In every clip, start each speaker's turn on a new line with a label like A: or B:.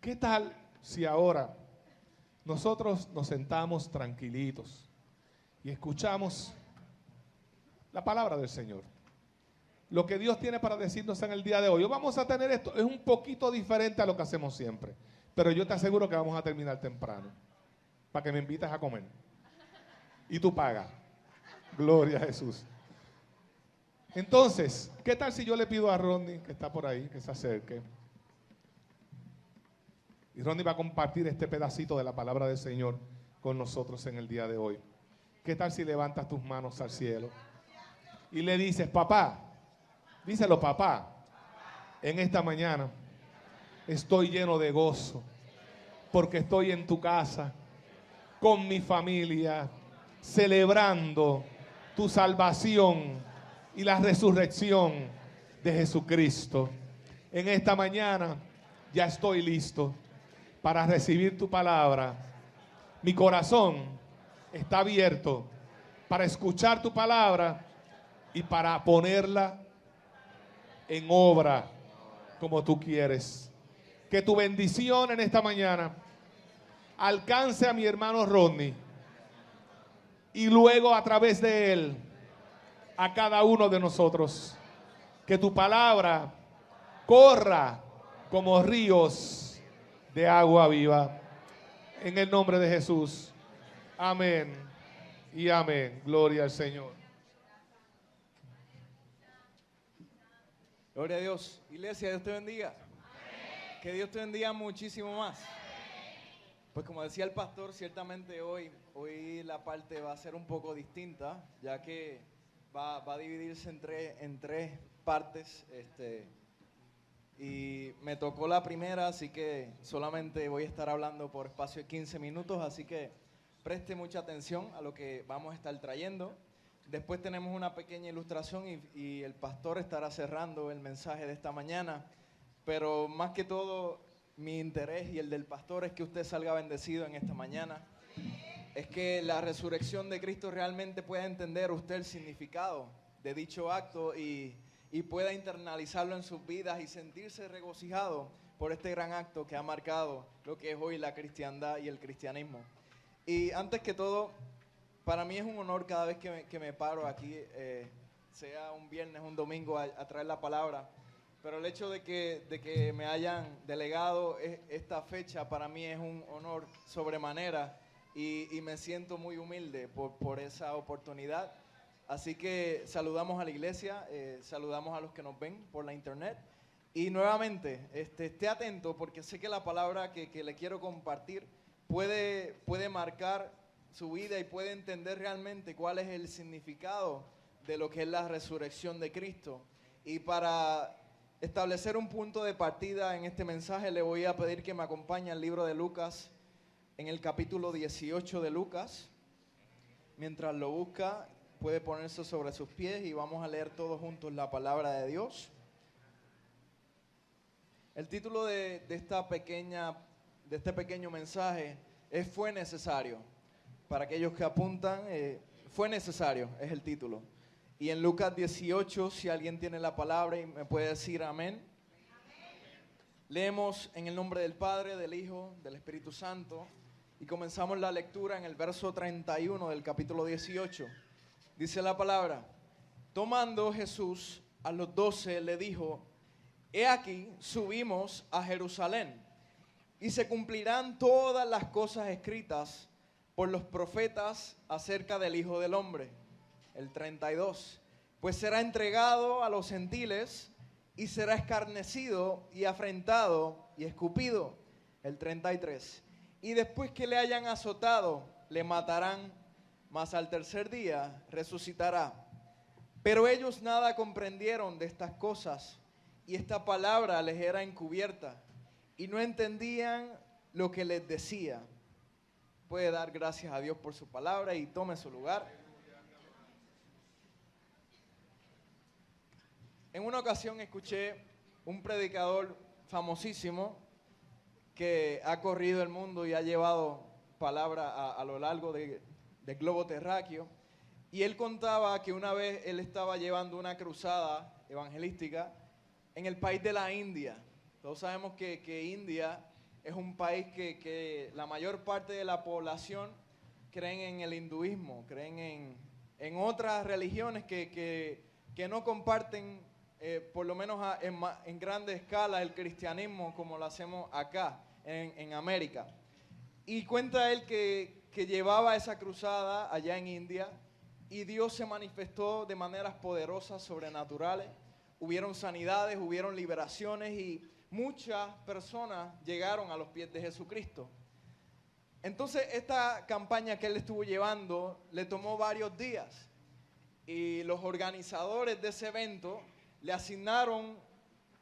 A: ¿Qué tal si ahora nosotros nos sentamos tranquilitos y escuchamos la palabra del Señor? Lo que Dios tiene para decirnos en el día de hoy. Hoy vamos a tener esto, es un poquito diferente a lo que hacemos siempre, pero yo te aseguro que vamos a terminar temprano, para que me invites a comer. Y tú pagas. Gloria a Jesús. Entonces, ¿qué tal si yo le pido a Ronnie, que está por ahí, que se acerque? Y Ronnie va a compartir este pedacito de la palabra del Señor con nosotros en el día de hoy. ¿Qué tal si levantas tus manos al cielo y le dices, papá, díselo, papá, en esta mañana estoy lleno de gozo porque estoy en tu casa con mi familia celebrando tu salvación y la resurrección de Jesucristo. En esta mañana ya estoy listo para recibir tu palabra. Mi corazón está abierto para escuchar tu palabra y para ponerla en obra como tú quieres. Que tu bendición en esta mañana alcance a mi hermano Rodney y luego a través de él a cada uno de nosotros. Que tu palabra corra como ríos de agua viva. En el nombre de Jesús. Amén y amén. Gloria al Señor.
B: Gloria a Dios. Iglesia, Dios te bendiga. Amén. Que Dios te bendiga muchísimo más. Pues como decía el pastor, ciertamente hoy la parte va a ser un poco distinta, ya que va a dividirse en tres partes. Y me tocó la primera, así que solamente voy a estar hablando por espacio de 15 minutos, así que preste mucha atención a lo que vamos a estar trayendo. Después tenemos una pequeña ilustración y el pastor estará cerrando el mensaje de esta mañana, pero más que todo mi interés y el del pastor es que usted salga bendecido en esta mañana. Es que la resurrección de Cristo realmente pueda entender usted el significado de dicho acto y pueda internalizarlo en sus vidas y sentirse regocijado por este gran acto que ha marcado lo que es hoy la cristiandad y el cristianismo. Y antes que todo, para mí es un honor cada vez que me paro aquí, sea un viernes, un domingo, a traer la palabra. Pero el hecho de que me hayan delegado esta fecha para mí es un honor sobremanera y me siento muy humilde por esa oportunidad. Así que saludamos a la iglesia, saludamos a los que nos ven por la internet. Y nuevamente, esté atento porque sé que la palabra que le quiero compartir puede marcar su vida y puede entender realmente cuál es el significado de lo que es la resurrección de Cristo. Y para establecer un punto de partida en este mensaje, le voy a pedir que me acompañe al libro de Lucas, en el capítulo 18 de Lucas. Mientras lo busca, puede ponerse sobre sus pies y vamos a leer todos juntos la palabra de Dios. El título de este pequeño mensaje es Fue necesario. Para aquellos que apuntan, fue necesario, es el título. Y en Lucas 18, si alguien tiene la palabra y me puede decir amén. Leemos en el nombre del Padre, del Hijo, del Espíritu Santo y comenzamos la lectura en el verso 31 del capítulo 18. Dice la palabra: tomando Jesús a los 12 le dijo: he aquí, subimos a Jerusalén y se cumplirán todas las cosas escritas por los profetas acerca del Hijo del Hombre. El 32, pues será entregado a los gentiles y será escarnecido y afrentado y escupido. El 33, y después que le hayan azotado, le matarán, mas al tercer día resucitará. Pero ellos nada comprendieron de estas cosas, y esta palabra les era encubierta, y no entendían lo que les decía. Puede dar gracias a Dios por su palabra y tome su lugar. En una ocasión escuché un predicador famosísimo que ha corrido el mundo y ha llevado palabra a lo largo del globo terráqueo. Y él contaba que una vez él estaba llevando una cruzada evangelística en el país de la India. Todos sabemos que India es un país que la mayor parte de la población creen en el hinduismo, creen en otras religiones que no comparten, por lo menos en grande escala, el cristianismo como lo hacemos acá en América. Y cuenta él que llevaba esa cruzada allá en India y Dios se manifestó de maneras poderosas, sobrenaturales. Hubieron sanidades, hubieron liberaciones y muchas personas llegaron a los pies de Jesucristo. Entonces esta campaña que él estuvo llevando le tomó varios días y los organizadores de ese evento le asignaron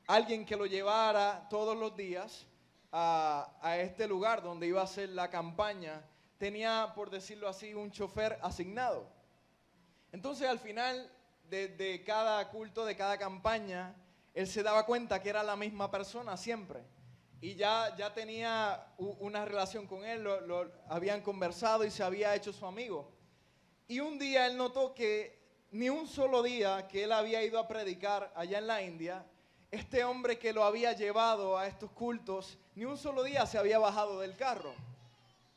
B: a alguien que lo llevara todos los días a este lugar donde iba a ser la campaña. Tenía, por decirlo así, un chofer asignado. Entonces al final de cada culto, de cada campaña, él se daba cuenta que era la misma persona siempre. Y ya tenía una relación con él, lo habían conversado y se había hecho su amigo. Y un día él notó que ni un solo día que él había ido a predicar allá en la India, este hombre que lo había llevado a estos cultos, ni un solo día se había bajado del carro.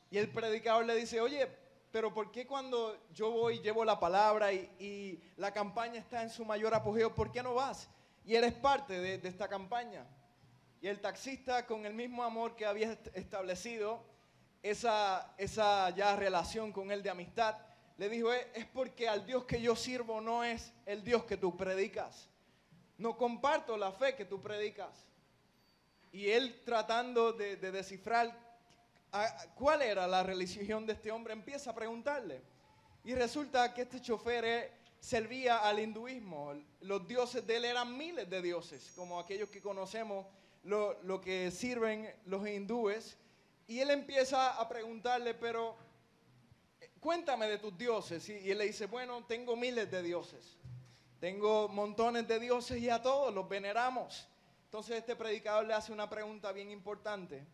B: Y el predicador le dice, oye, pero ¿por qué cuando yo voy, llevo la palabra y la campaña está en su mayor apogeo, ¿por qué no vas? Y él es parte de esta campaña. Y el taxista, con el mismo amor que había establecido, esa ya relación con él de amistad, le dijo, es porque al Dios que yo sirvo no es el Dios que tú predicas. No comparto la fe que tú predicas. Y él, tratando de descifrar cuál era la religión de este hombre, empieza a preguntarle. Y resulta que este chofer servía al hinduismo. Los dioses de él eran miles de dioses, como aquellos que conocemos, lo que sirven los hindúes. Y él empieza a preguntarle, pero cuéntame de tus dioses. Y él le dice, bueno, tengo miles de dioses. Tengo montones de dioses y a todos los veneramos. Entonces este predicador le hace una pregunta bien importante.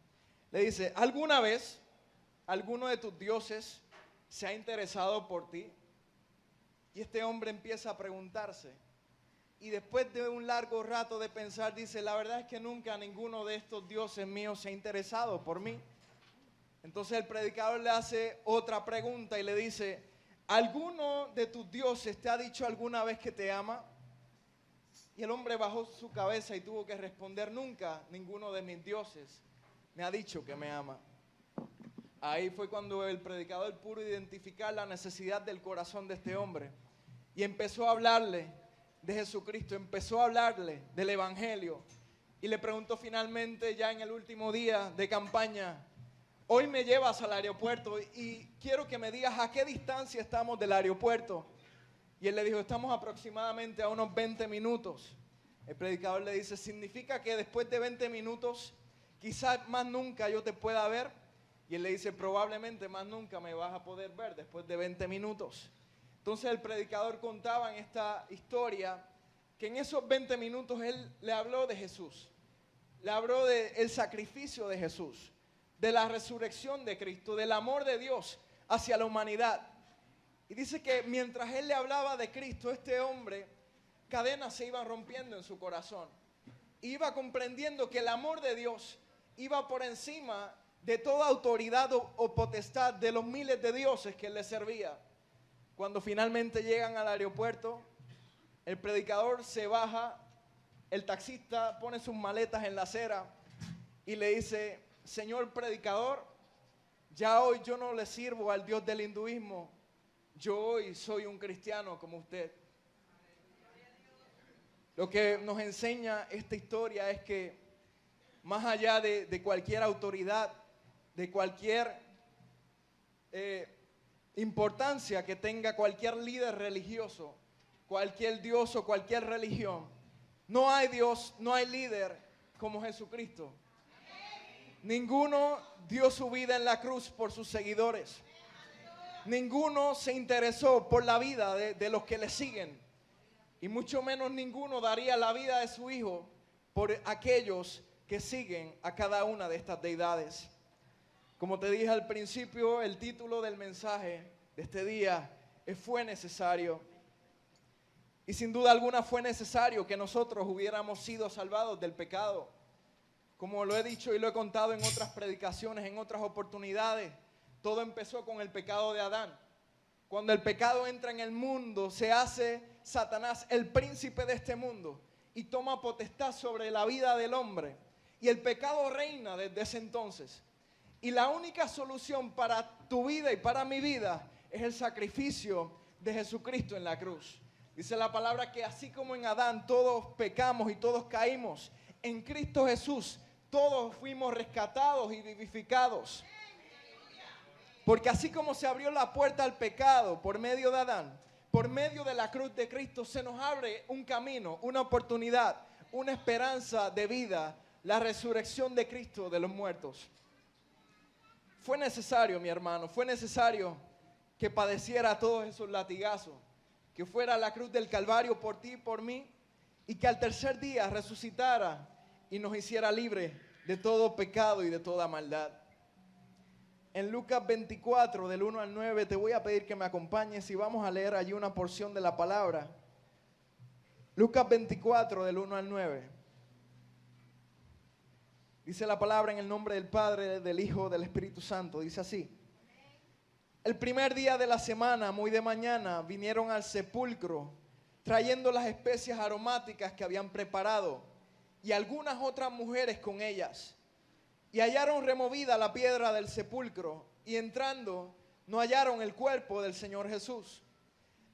B: Le dice, ¿alguna vez alguno de tus dioses se ha interesado por ti? Y este hombre empieza a preguntarse. Y después de un largo rato de pensar, dice, la verdad es que nunca ninguno de estos dioses míos se ha interesado por mí. Entonces el predicador le hace otra pregunta y le dice, ¿alguno de tus dioses te ha dicho alguna vez que te ama? Y el hombre bajó su cabeza y tuvo que responder, nunca ninguno de mis dioses me ha dicho que me ama. Ahí fue cuando el predicador pudo identificar la necesidad del corazón de este hombre y empezó a hablarle de Jesucristo, empezó a hablarle del Evangelio y le preguntó finalmente ya en el último día de campaña, hoy me llevas al aeropuerto y quiero que me digas a qué distancia estamos del aeropuerto. Y él le dijo, estamos aproximadamente a unos 20 minutos. El predicador le dice, ¿significa que después de 20 minutos quizás más nunca yo te pueda ver? Y él le dice, probablemente más nunca me vas a poder ver después de 20 minutos. Entonces el predicador contaba en esta historia que en esos 20 minutos él le habló de Jesús. Le habló del sacrificio de Jesús, de la resurrección de Cristo, del amor de Dios hacia la humanidad. Y dice que mientras él le hablaba de Cristo, este hombre, cadenas se iban rompiendo en su corazón. Iba comprendiendo que el amor de Dios iba por encima de toda autoridad o potestad de los miles de dioses que él le servía. Cuando finalmente llegan al aeropuerto, el predicador se baja, el taxista pone sus maletas en la acera y le dice, señor predicador, ya hoy yo no le sirvo al Dios del hinduismo, yo hoy soy un cristiano como usted. Lo que nos enseña esta historia es que más allá de cualquier autoridad, de cualquier importancia que tenga cualquier líder religioso, cualquier dios o cualquier religión, no hay Dios, no hay líder como Jesucristo. Ninguno dio su vida en la cruz por sus seguidores. Ninguno se interesó por la vida de los que le siguen. Y mucho menos ninguno daría la vida de su hijo por aquellos que siguen a cada una de estas deidades. Como te dije al principio, el título del mensaje de este día fue necesario. Y sin duda alguna fue necesario que nosotros hubiéramos sido salvados del pecado. Como lo he dicho y lo he contado en otras predicaciones, en otras oportunidades, todo empezó con el pecado de Adán. Cuando el pecado entra en el mundo, se hace Satanás el príncipe de este mundo y toma potestad sobre la vida del hombre. Y el pecado reina desde ese entonces. Y la única solución para tu vida y para mi vida es el sacrificio de Jesucristo en la cruz. Dice la palabra que así como en Adán todos pecamos y todos caímos, en Cristo Jesús todos fuimos rescatados y vivificados. Porque así como se abrió la puerta al pecado por medio de Adán, por medio de la cruz de Cristo se nos abre un camino, una oportunidad, una esperanza de vida, la resurrección de Cristo de los muertos. Fue necesario, mi hermano, fue necesario que padeciera todos esos latigazos, que fuera a la cruz del Calvario por ti y por mí, y que al tercer día resucitara y nos hiciera libres de todo pecado y de toda maldad. En Lucas 24, del 1 al 9, te voy a pedir que me acompañes y vamos a leer allí una porción de la palabra. Lucas 24, del 1 al 9. Dice la palabra en el nombre del Padre, del Hijo, del Espíritu Santo. Dice así: el primer día de la semana, muy de mañana, vinieron al sepulcro, trayendo las especias aromáticas que habían preparado, y algunas otras mujeres con ellas. Y hallaron removida la piedra del sepulcro, y entrando no hallaron el cuerpo del Señor Jesús.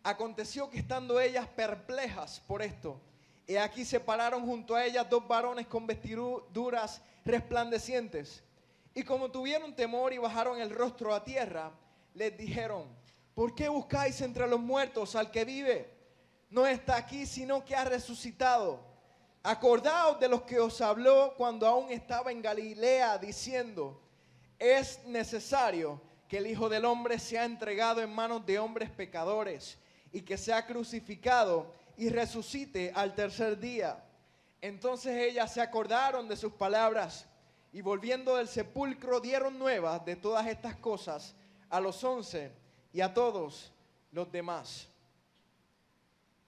B: Aconteció que estando ellas perplejas por esto, he aquí se pararon junto a ellas dos varones con vestiduras resplandecientes. Y como tuvieron temor y bajaron el rostro a tierra, les dijeron: ¿por qué buscáis entre los muertos al que vive? No está aquí, sino que ha resucitado. Acordaos de los que os habló cuando aún estaba en Galilea, diciendo: es necesario que el Hijo del Hombre sea entregado en manos de hombres pecadores, y que sea crucificado y resucite al tercer día. Entonces ellas se acordaron de sus palabras, y volviendo del sepulcro dieron nuevas de todas estas cosas a los 11 y a todos los demás.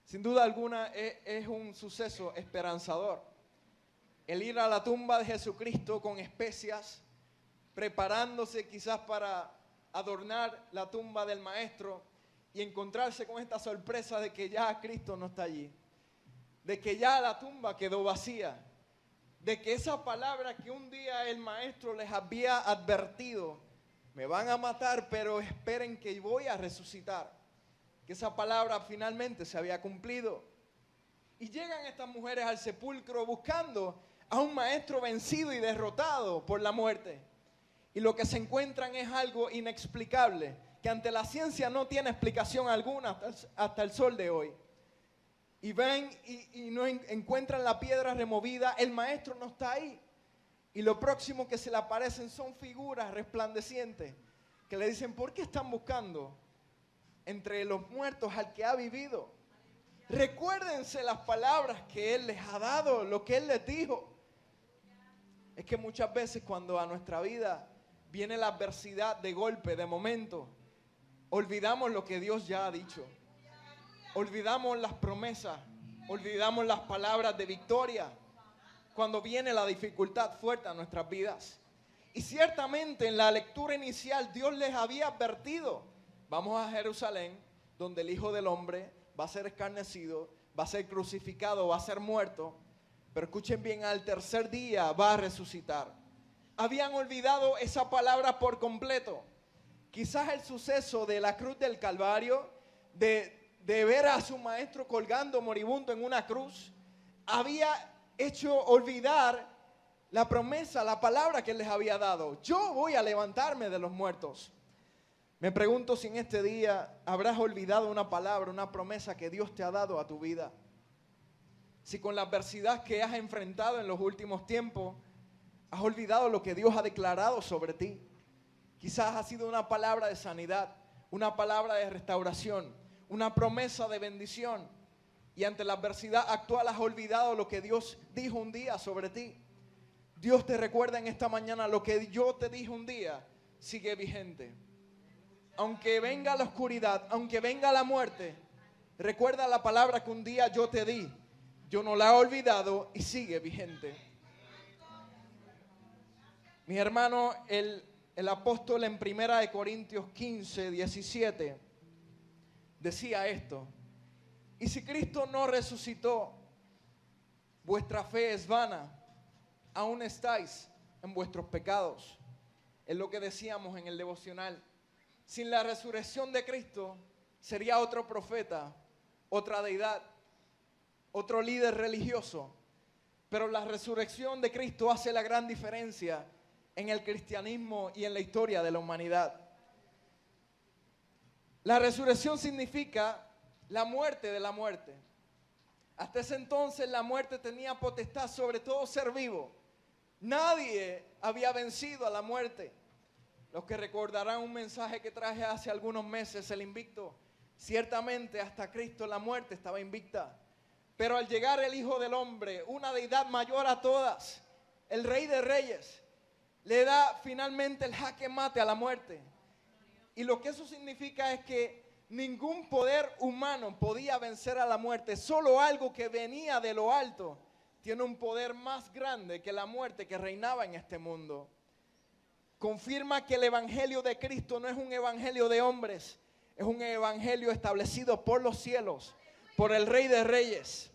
B: Sin duda alguna es un suceso esperanzador. El ir a la tumba de Jesucristo con especias, preparándose quizás para adornar la tumba del Maestro, y encontrarse con esta sorpresa de que ya Cristo no está allí, de que ya la tumba quedó vacía, de que esa palabra que un día el Maestro les había advertido: me van a matar, pero esperen que voy a resucitar, que esa palabra finalmente se había cumplido. Y llegan estas mujeres al sepulcro buscando a un Maestro vencido y derrotado por la muerte. Y lo que se encuentran es algo inexplicable, que ante la ciencia no tiene explicación alguna hasta el sol de hoy. Y ven y no encuentran la piedra removida, el Maestro no está ahí. Y lo próximo que se le aparecen son figuras resplandecientes que le dicen: ¿por qué están buscando entre los muertos al que ha vivido? Recuérdense las palabras que Él les ha dado, lo que Él les dijo. Es que muchas veces cuando a nuestra vida viene la adversidad de golpe, de momento, olvidamos lo que Dios ya ha dicho. Olvidamos las promesas, olvidamos las palabras de victoria cuando viene la dificultad fuerte a nuestras vidas. Y ciertamente en la lectura inicial Dios les había advertido: vamos a Jerusalén, donde el Hijo del Hombre va a ser escarnecido, va a ser crucificado, va a ser muerto, pero escuchen bien, al tercer día va a resucitar. Habían olvidado esa palabra por completo. Quizás el suceso de la cruz del Calvario, de ver a su Maestro colgando moribundo en una cruz, había hecho olvidar la promesa, la palabra que les había dado: yo voy a levantarme de los muertos. Me pregunto si en este día habrás olvidado una palabra, una promesa que Dios te ha dado a tu vida. Si con la adversidad que has enfrentado en los últimos tiempos has olvidado lo que Dios ha declarado sobre ti. Quizás ha sido una palabra de sanidad, una palabra de restauración, una promesa de bendición, y ante la adversidad actual has olvidado lo que Dios dijo un día sobre ti. Dios te recuerda en esta mañana: lo que yo te dije un día sigue vigente. Aunque venga la oscuridad, aunque venga la muerte, recuerda la palabra que un día yo te di. Yo no la he olvidado y sigue vigente. Mis hermanos, el apóstol en 1 Corintios 15, 17 decía esto: y si Cristo no resucitó, vuestra fe es vana, aún estáis en vuestros pecados. Es lo que decíamos en el devocional. Sin la resurrección de Cristo sería otro profeta, otra deidad, otro líder religioso. Pero la resurrección de Cristo hace la gran diferencia en el cristianismo y en la historia de la humanidad. La resurrección significa la muerte de la muerte. Hasta ese entonces la muerte tenía potestad sobre todo ser vivo. Nadie había vencido a la muerte. Los que recordarán un mensaje que traje hace algunos meses, el invicto. Ciertamente hasta Cristo la muerte estaba invicta. Pero al llegar el Hijo del Hombre, una deidad mayor a todas, el Rey de Reyes, le da finalmente el jaque mate a la muerte. Y lo que eso significa es que ningún poder humano podía vencer a la muerte. Solo algo que venía de lo alto tiene un poder más grande que la muerte que reinaba en este mundo. Confirma que el evangelio de Cristo no es un evangelio de hombres, es un evangelio establecido por los cielos, por el Rey de Reyes.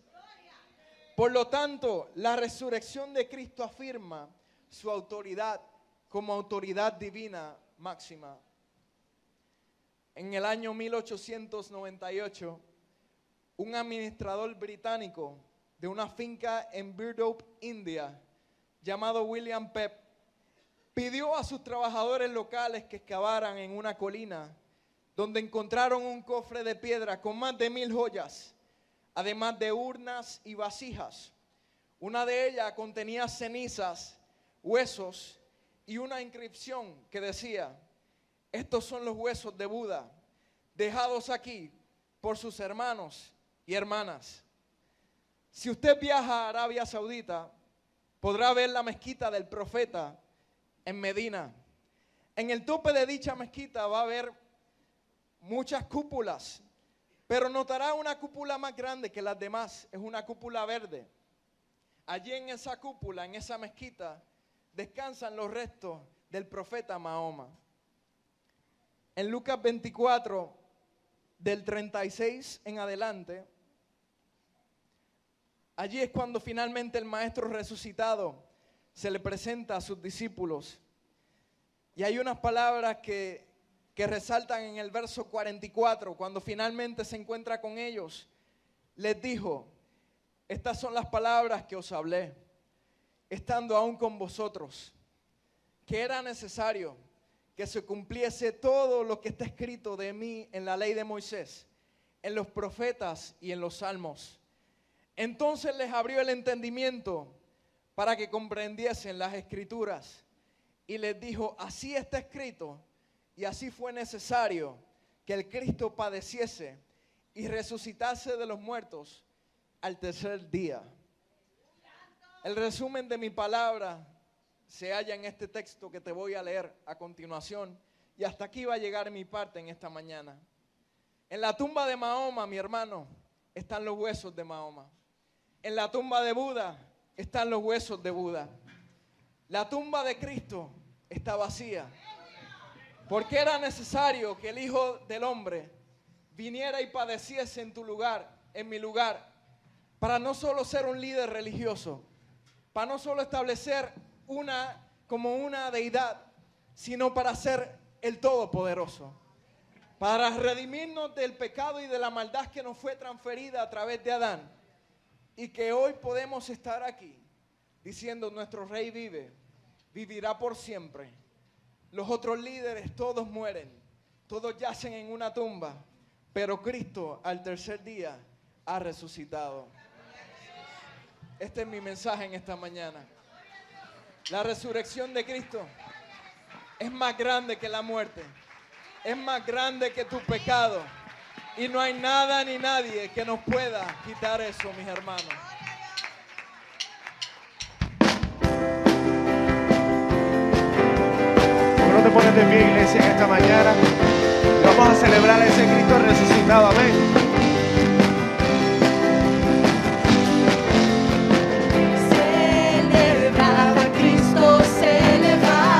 B: Por lo tanto, la resurrección de Cristo afirma su autoridad como autoridad divina máxima. En el año 1898, un administrador británico de una finca en Burdope, India, llamado William Pepp, pidió a sus trabajadores locales que excavaran en una colina donde encontraron un cofre de piedra con más de 1000 joyas, además de urnas y vasijas. Una de ellas contenía cenizas, huesos y una inscripción que decía: estos son los huesos de Buda, dejados aquí por sus hermanos y hermanas. Si usted viaja a Arabia Saudita, podrá ver la mezquita del profeta en Medina. En el tope de dicha mezquita va a haber muchas cúpulas, pero notará una cúpula más grande que las demás. Es una cúpula verde. Allí en esa cúpula, en esa mezquita, descansan los restos del profeta Mahoma. En Lucas 24, del 36 en adelante, allí es cuando finalmente el maestro resucitado se le presenta a sus discípulos. Y hay unas palabras que resaltan en el verso 44, cuando finalmente se encuentra con ellos. Les dijo: estas son las palabras que os hablé, estando aún con vosotros, que era necesario que se cumpliese todo lo que está escrito de mí en la ley de Moisés, en los profetas y en los salmos. Entonces les abrió el entendimiento para que comprendiesen las escrituras, y les dijo: así está escrito, y así fue necesario que el Cristo padeciese y resucitase de los muertos al tercer día. El resumen de mi palabra se halla en este texto que te voy a leer a continuación, y hasta aquí va a llegar mi parte en esta mañana. En la tumba de Mahoma, mi hermano, están los huesos de Mahoma. En la tumba de Buda están los huesos de Buda. La tumba de Cristo está vacía, porque era necesario que el Hijo del Hombre viniera y padeciese en tu lugar, en mi lugar, para no solo ser un líder religioso, para no solo establecer como una deidad, sino para ser el Todopoderoso, para redimirnos del pecado y de la maldad que nos fue transferida a través de Adán, y que hoy podemos estar aquí diciendo: nuestro Rey vive, vivirá por siempre. Los otros líderes todos mueren, todos yacen en una tumba, pero Cristo al tercer día ha resucitado. Este es mi mensaje en esta mañana. La resurrección de Cristo es más grande que la muerte, es más grande que tu pecado, y no hay nada ni nadie que nos pueda quitar eso, mis hermanos.
C: No te pones de pie, iglesia, en esta mañana y vamos a celebrar a ese Cristo resucitado. Amén.
D: Celebrar a Cristo, celebrar.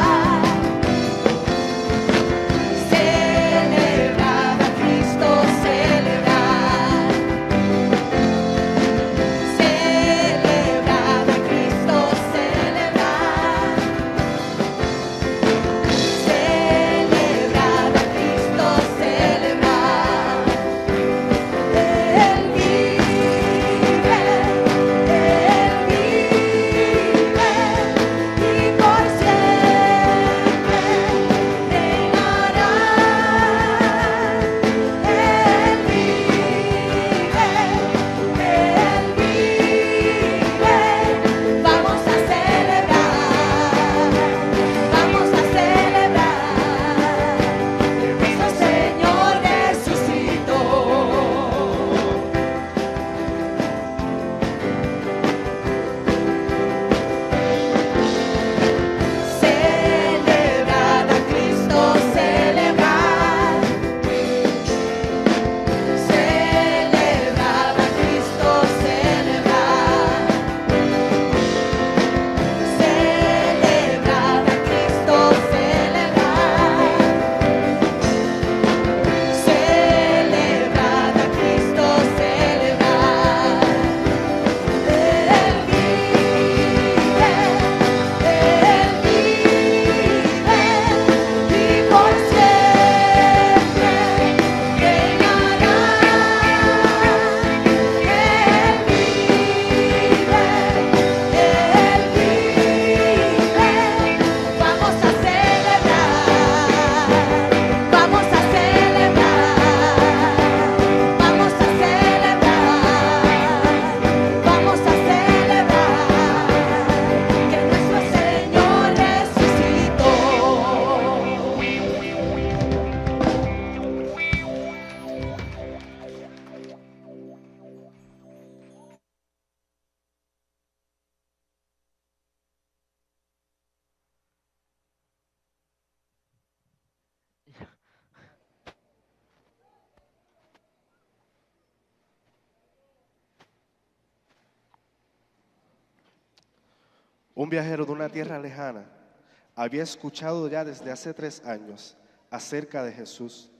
C: Un viajero de una tierra lejana había escuchado ya desde hace 3 años acerca de Jesús,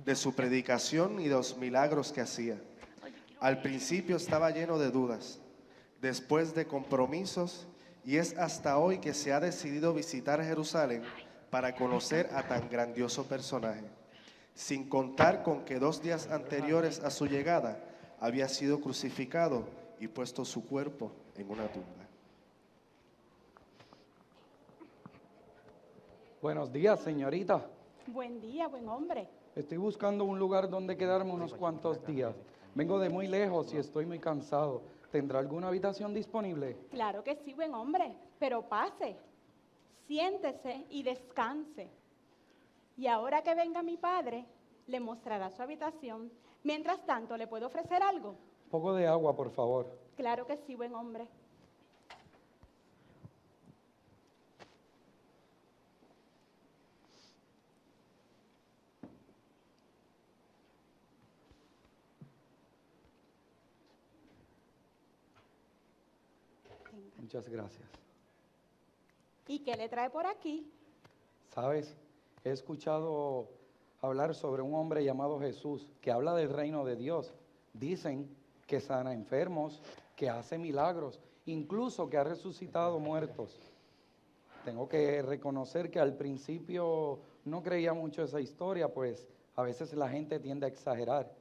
C: de su predicación y de los milagros que hacía. Al principio estaba lleno de dudas, después de compromisos, y es hasta hoy que se ha decidido visitar Jerusalén para conocer a tan grandioso personaje, sin contar con que 2 días anteriores a su llegada había sido crucificado y puesto su cuerpo en una tumba.
D: Buenos días, señorita.
E: Buen día, buen hombre.
D: Estoy buscando un lugar donde quedarme unos cuantos días. Vengo de muy lejos y estoy muy cansado. ¿Tendrá alguna habitación disponible?
E: Claro que sí, buen hombre, pero pase, siéntese y descanse. Y ahora que venga mi padre, le mostrará su habitación. Mientras tanto, ¿le puedo ofrecer algo?
D: Un poco de agua, por favor.
E: Claro que sí, buen hombre. Venga.
D: Muchas gracias.
E: ¿Y qué le trae por aquí?
D: ¿Sabes? He escuchado hablar sobre un hombre llamado Jesús que habla del reino de Dios. Dicen que sana enfermos, que hace milagros, incluso que ha resucitado muertos. Tengo que reconocer que al principio no creía mucho esa historia, pues a veces la gente tiende a exagerar,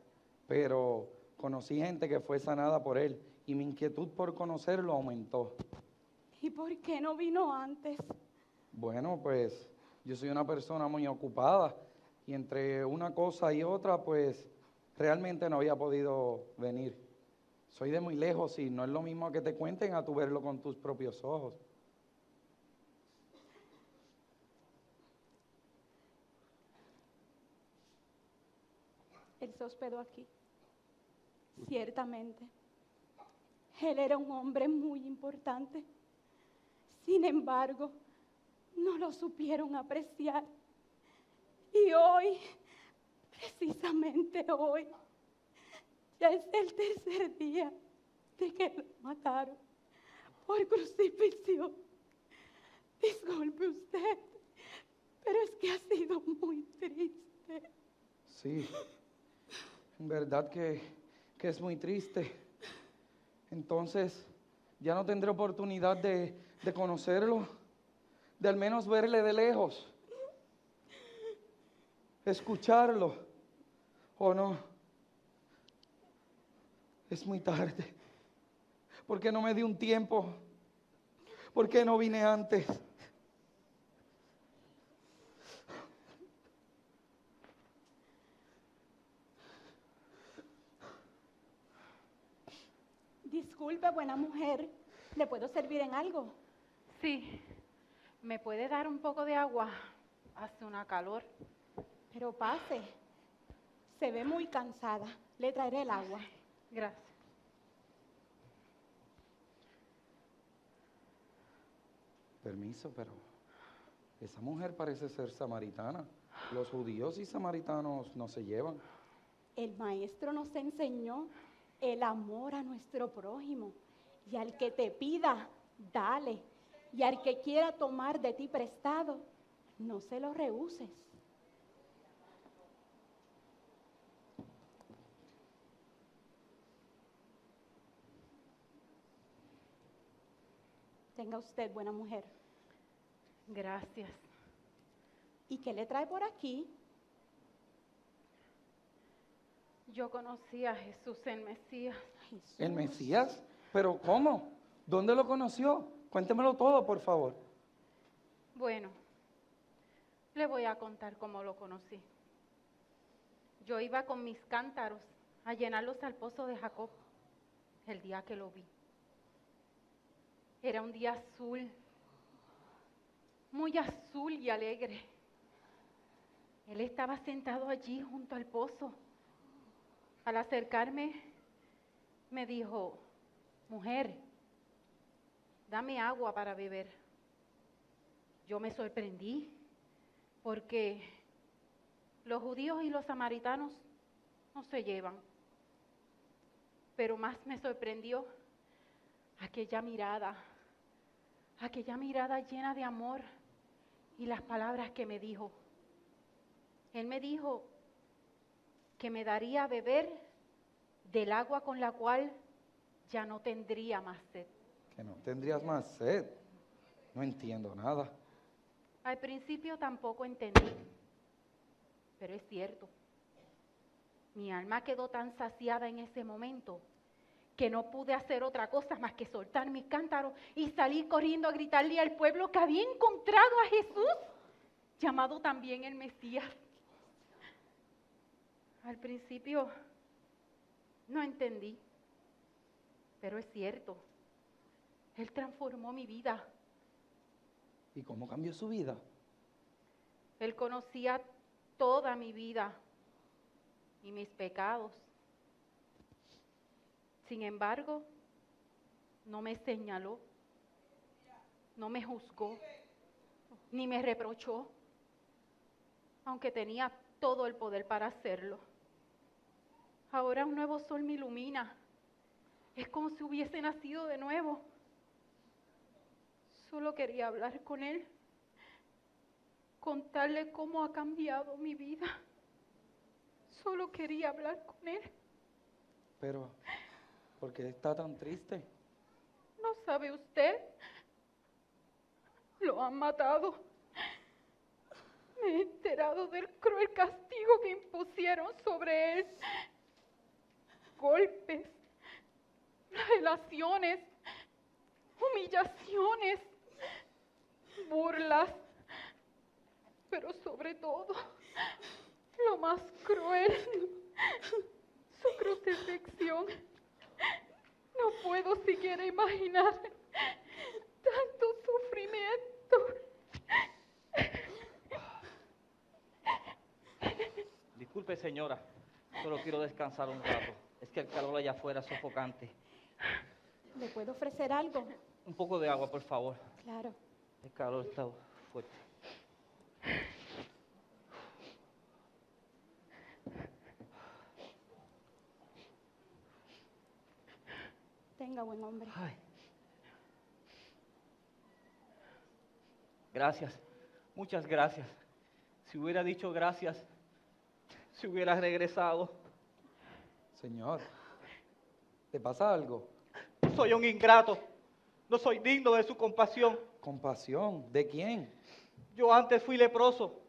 D: pero conocí gente que fue sanada por él y mi inquietud por conocerlo aumentó.
E: ¿Y por qué no vino antes?
D: Bueno, pues yo soy una persona muy ocupada y entre una cosa y otra, pues realmente no había podido venir. Soy de muy lejos y no es lo mismo que te cuenten a tu verlo con tus propios ojos.
E: Él se hospedó aquí. Ciertamente. Él era un hombre muy importante. Sin embargo, no lo supieron apreciar. Y hoy, precisamente hoy, ya es el tercer día de que lo mataron por crucifixión. Disculpe usted, pero es que ha sido muy triste.
D: Sí, en verdad que es muy triste. Entonces, ya no tendré oportunidad de conocerlo, de al menos verle de lejos, escucharlo, ¿o no? Es muy tarde. ¿Por qué no me di un tiempo? ¿Por qué no vine antes?
E: Disculpe, buena mujer, ¿le puedo servir en algo?
F: Sí, ¿me puede dar un poco de agua? Hace una calor.
E: Pero pase, se ve muy cansada, le traeré el agua.
F: Gracias.
D: Permiso, pero esa mujer parece ser samaritana. Los judíos y samaritanos no se llevan.
E: El maestro nos enseñó el amor a nuestro prójimo. Y al que te pida, dale. Y al que quiera tomar de ti prestado, no se lo rehuses. Tenga usted, buena mujer.
F: Gracias.
E: ¿Y qué le trae por aquí?
F: Yo conocí a Jesús el Mesías.
E: Jesús.
D: ¿El Mesías? ¿Pero cómo? ¿Dónde lo conoció? Cuéntemelo todo, por favor.
F: Bueno, le voy a contar cómo lo conocí. Yo iba con mis cántaros a llenarlos al pozo de Jacob el día que lo vi. Era un día azul, muy azul y alegre. Él estaba sentado allí junto al pozo. Al acercarme, me dijo, mujer, dame agua para beber. Yo me sorprendí porque los judíos y los samaritanos no se llevan. Pero más me sorprendió aquella mirada aquella mirada llena de amor y las palabras que me dijo. Él me dijo que me daría a beber del agua con la cual ya no tendría más sed.
D: Que no tendrías más sed. No entiendo nada.
F: Al principio tampoco entendí, pero es cierto. Mi alma quedó tan saciada en ese momento que no pude hacer otra cosa más que soltar mi cántaro y salir corriendo a gritarle al pueblo que había encontrado a Jesús, llamado también el Mesías. Al principio no entendí, pero es cierto. Él transformó mi vida.
D: ¿Y cómo cambió su vida?
F: Él conocía toda mi vida y mis pecados. Sin embargo, no me señaló, no me juzgó, ni me reprochó, aunque tenía todo el poder para hacerlo. Ahora un nuevo sol me ilumina. Es como si hubiese nacido de nuevo. Solo quería hablar con él, contarle cómo ha cambiado mi vida. Solo quería hablar con él.
D: Pero, ¿por qué está tan triste?
F: ¿No sabe usted? Lo han matado. Me he enterado del cruel castigo que impusieron sobre él. Golpes, flagelaciones, humillaciones, burlas, pero sobre todo, lo más cruel, su crucifixión. No puedo siquiera imaginar tanto sufrimiento.
G: Disculpe, señora, solo quiero descansar un rato. Es que el calor allá afuera es sofocante.
E: ¿Le puedo ofrecer algo?
G: Un poco de agua, por favor.
E: Claro.
G: El calor está fuerte.
E: Tenga, buen hombre.
G: Ay. Gracias, muchas gracias. Si hubiera dicho gracias, si hubiera regresado.
D: Señor, ¿te pasa algo?
G: Soy un ingrato, no soy digno de su compasión.
D: ¿Compasión? ¿De quién?
G: Yo antes fui leproso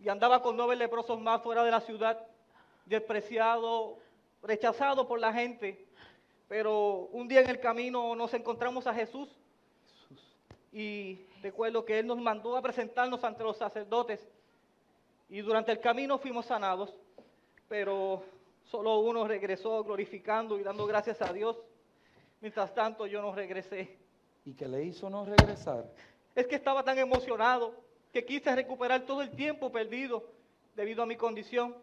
G: y andaba con 9 leprosos más fuera de la ciudad, despreciado, rechazado por la gente. Pero un día en el camino nos encontramos a Jesús y recuerdo que Él nos mandó a presentarnos ante los sacerdotes y durante el camino fuimos sanados, pero solo uno regresó glorificando y dando gracias a Dios. Mientras tanto yo no regresé.
D: ¿Y qué le hizo no regresar?
G: Es que estaba tan emocionado que quise recuperar todo el tiempo perdido debido a mi condición.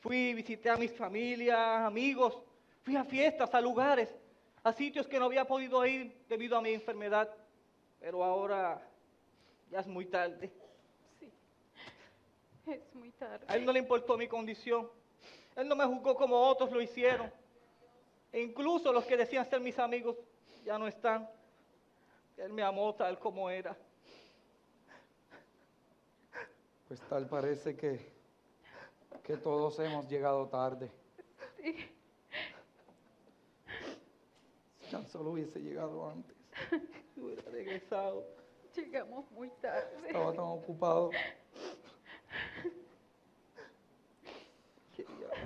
G: Fui, visité a mis familias, amigos, fui a fiestas, a lugares, a sitios que no había podido ir debido a mi enfermedad. Pero ahora ya es muy tarde.
F: Sí, es muy tarde.
G: A Él no le importó mi condición. Él no me juzgó como otros lo hicieron. E incluso los que decían ser mis amigos ya no están. Él me amó tal como era.
D: Pues tal parece que todos hemos llegado tarde.
F: Sí.
D: Si tan solo hubiese llegado antes.
G: Si hubiera regresado.
F: Llegamos muy tarde.
D: Estaba tan ocupado.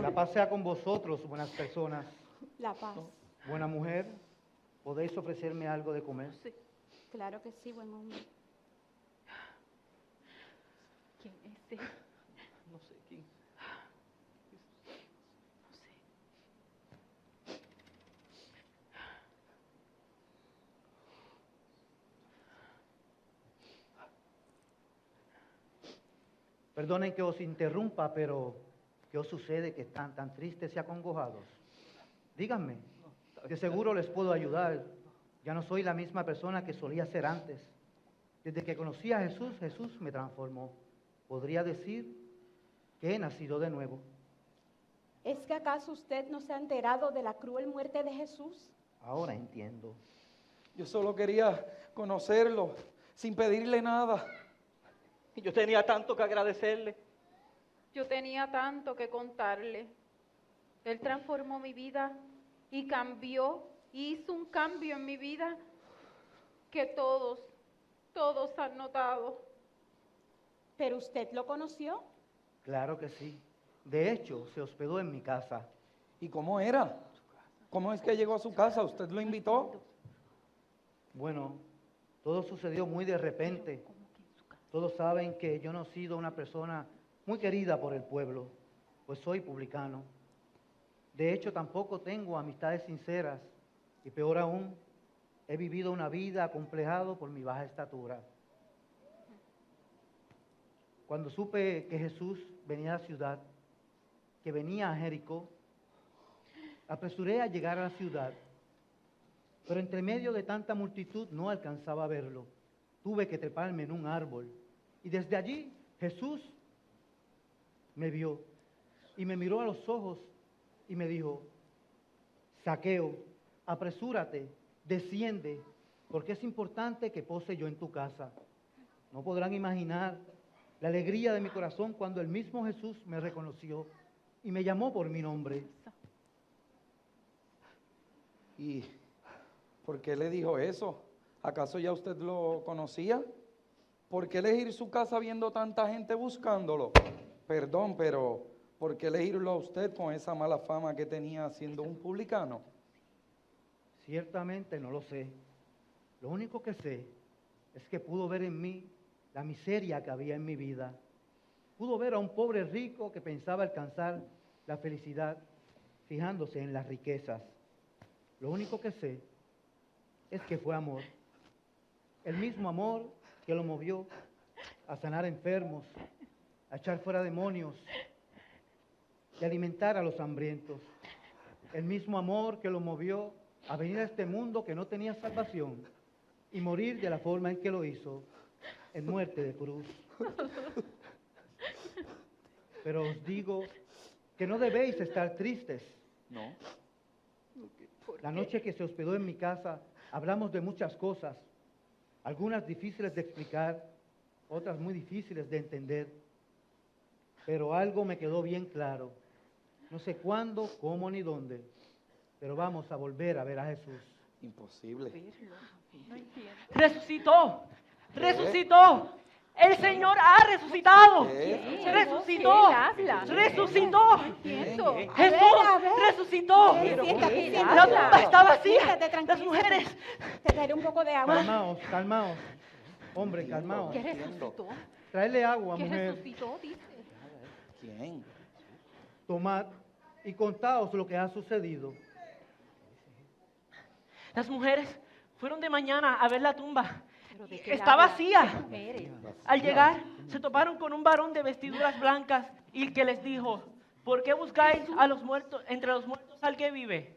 H: La paz sea con vosotros, buenas personas.
E: La paz.
H: Buena mujer, ¿podéis ofrecerme algo de comer?
F: Sí.
E: Claro que sí, buen hombre.
F: ¿Quién es él?
G: No sé quién.
F: No sé.
H: Perdonen que os interrumpa, pero ¿qué os sucede que están tan tristes y acongojados? Díganme, de seguro les puedo ayudar. Ya no soy la misma persona que solía ser antes. Desde que conocí a Jesús, Jesús me transformó. Podría decir que he nacido de nuevo.
E: ¿Es que acaso usted no se ha enterado de la cruel muerte de Jesús?
H: Ahora entiendo.
D: Yo solo quería conocerlo, sin pedirle nada.
G: Y yo tenía tanto que agradecerle.
F: Yo tenía tanto que contarle. Él transformó mi vida y cambió, hizo un cambio en mi vida que todos han notado.
E: ¿Pero usted lo conoció?
H: Claro que sí. De hecho, se hospedó en mi casa.
D: ¿Y cómo era? ¿Cómo es que llegó a su casa? ¿Usted lo invitó?
H: Bueno, todo sucedió muy de repente. Todos saben que yo no he sido una persona muy querida por el pueblo, pues soy publicano. De hecho, tampoco tengo amistades sinceras y peor aún, he vivido una vida acomplejado por mi baja estatura. Cuando supe que Jesús venía a la ciudad, que venía a Jericó, apresuré a llegar a la ciudad, pero entre medio de tanta multitud no alcanzaba a verlo. Tuve que treparme en un árbol y desde allí Jesús me vio y me miró a los ojos y me dijo: Zaqueo, apresúrate, desciende, porque es importante que pose yo en tu casa. No podrán imaginar la alegría de mi corazón cuando el mismo Jesús me reconoció y me llamó por mi nombre.
D: ¿Y por qué le dijo eso? ¿Acaso ya usted lo conocía? ¿Por qué elegir su casa viendo tanta gente buscándolo? Perdón, pero ¿por qué elegirlo a usted con esa mala fama que tenía siendo un publicano?
H: Ciertamente no lo sé. Lo único que sé es que pudo ver en mí la miseria que había en mi vida. Pudo ver a un pobre rico que pensaba alcanzar la felicidad fijándose en las riquezas. Lo único que sé es que fue amor. El mismo amor que lo movió a sanar enfermos, a echar fuera demonios y alimentar a los hambrientos. El mismo amor que lo movió a venir a este mundo que no tenía salvación y morir de la forma en que lo hizo, en muerte de cruz. Pero os digo que no debéis estar tristes.
D: No.
H: La noche que se hospedó en mi casa hablamos de muchas cosas, algunas difíciles de explicar, otras muy difíciles de entender. Pero algo me quedó bien claro. No sé cuándo, cómo ni dónde, pero vamos a volver a ver a Jesús.
D: Imposible.
G: Resucitó, resucitó. El Señor ha resucitado.
D: ¿Qué?
G: Resucitó.
F: ¿Qué habla?
G: Resucitó.
F: Entiendo.
G: Jesús resucitó.
E: Siéntate,
G: La tumba está vacía.
E: Siéntate, tranquila.
G: Las mujeres.
E: Te traeré un poco de agua.
H: Calmaos, calmaos. Hombre, calmaos.
F: ¿Qué resucitó?
H: Traedle agua,
F: ¿Qué
H: mujer.
F: resucitó? Dice.
D: ¿Quién?
H: Tomad y contaos lo que ha sucedido.
G: Las mujeres fueron de mañana a ver la tumba.
F: ¿Pero de qué
G: Está
F: habla?
G: vacía.
F: ¿Qué mujeres?
G: Al llegar, se toparon con un varón de vestiduras blancas y que les dijo: ¿por qué buscáis a los muertos, entre los muertos al que vive?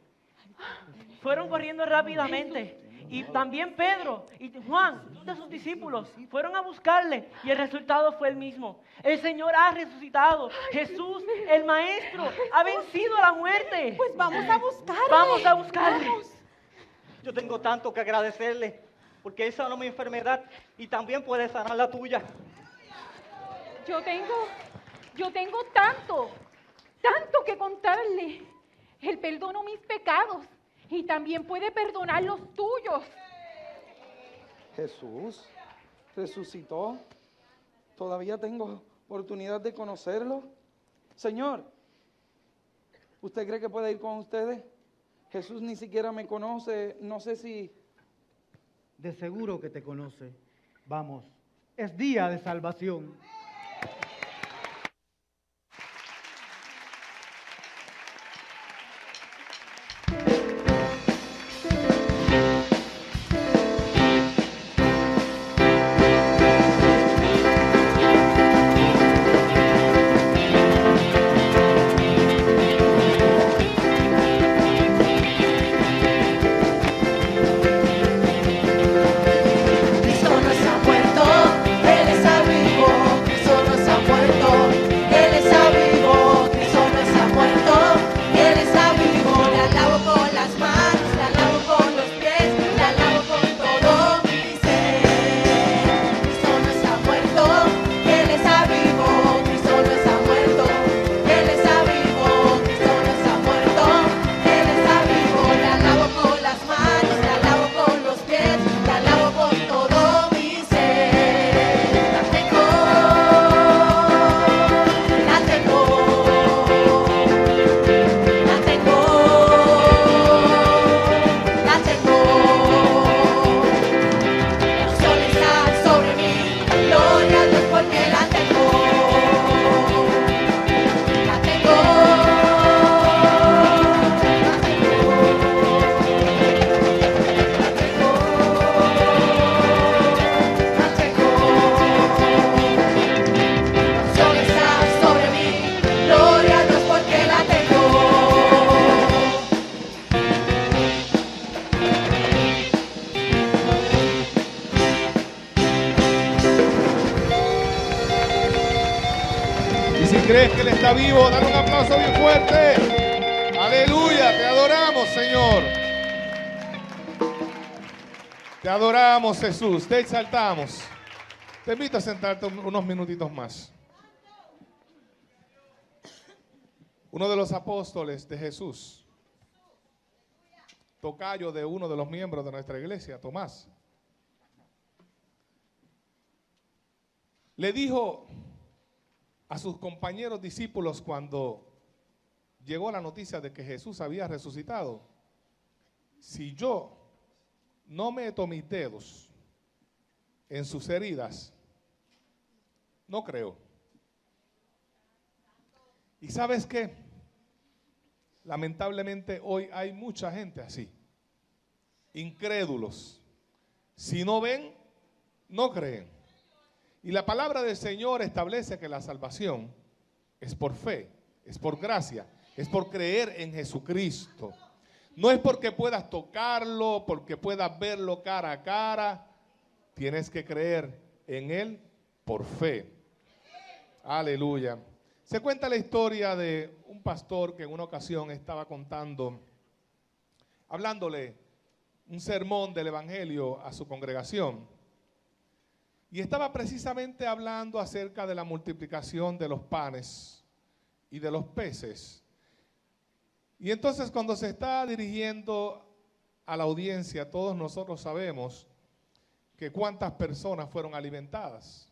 G: Fueron corriendo rápidamente. Y también Pedro y Juan, dos de sus discípulos, fueron a buscarle y el resultado fue el mismo. El Señor ha resucitado. Jesús, el Maestro, ha vencido la muerte.
E: Pues vamos a buscarle.
G: Vamos a buscarle.
E: Vamos.
G: Yo tengo tanto que agradecerle, porque Él sanó mi enfermedad y también puede sanar la tuya.
F: Yo tengo tanto que contarle. Él perdonó mis pecados y también puede perdonar los tuyos.
D: Jesús resucitó. Todavía tengo oportunidad de conocerlo. Señor, ¿usted cree que puede ir con ustedes? Jesús ni siquiera me conoce. No sé si...
H: De seguro que te conoce. Vamos, es día de salvación.
I: Cristo no está muerto, Él está vivo.
A: Si crees que Él está vivo, dale un aplauso bien fuerte. Aleluya, te adoramos, Señor. Te adoramos, Jesús, te exaltamos. Te invito a sentarte unos minutitos más. Uno de los apóstoles de Jesús, tocayo de uno de los miembros de nuestra iglesia, Tomás, le dijo a sus compañeros discípulos cuando llegó la noticia de que Jesús había resucitado: si yo no meto mis dedos en sus heridas, no creo. ¿Y sabes qué? Lamentablemente hoy hay mucha gente así, incrédulos. Si no ven, no creen. Y la palabra del Señor establece que la salvación es por fe, es por gracia, es por creer en Jesucristo. No es porque puedas tocarlo, porque puedas verlo cara a cara. Tienes que creer en Él por fe. Aleluya. Se cuenta la historia de un pastor que en una ocasión estaba hablándole un sermón del Evangelio a su congregación. Y estaba precisamente hablando acerca de la multiplicación de los panes y de los peces. Y entonces cuando se está dirigiendo a la audiencia, todos nosotros sabemos que cuántas personas fueron alimentadas.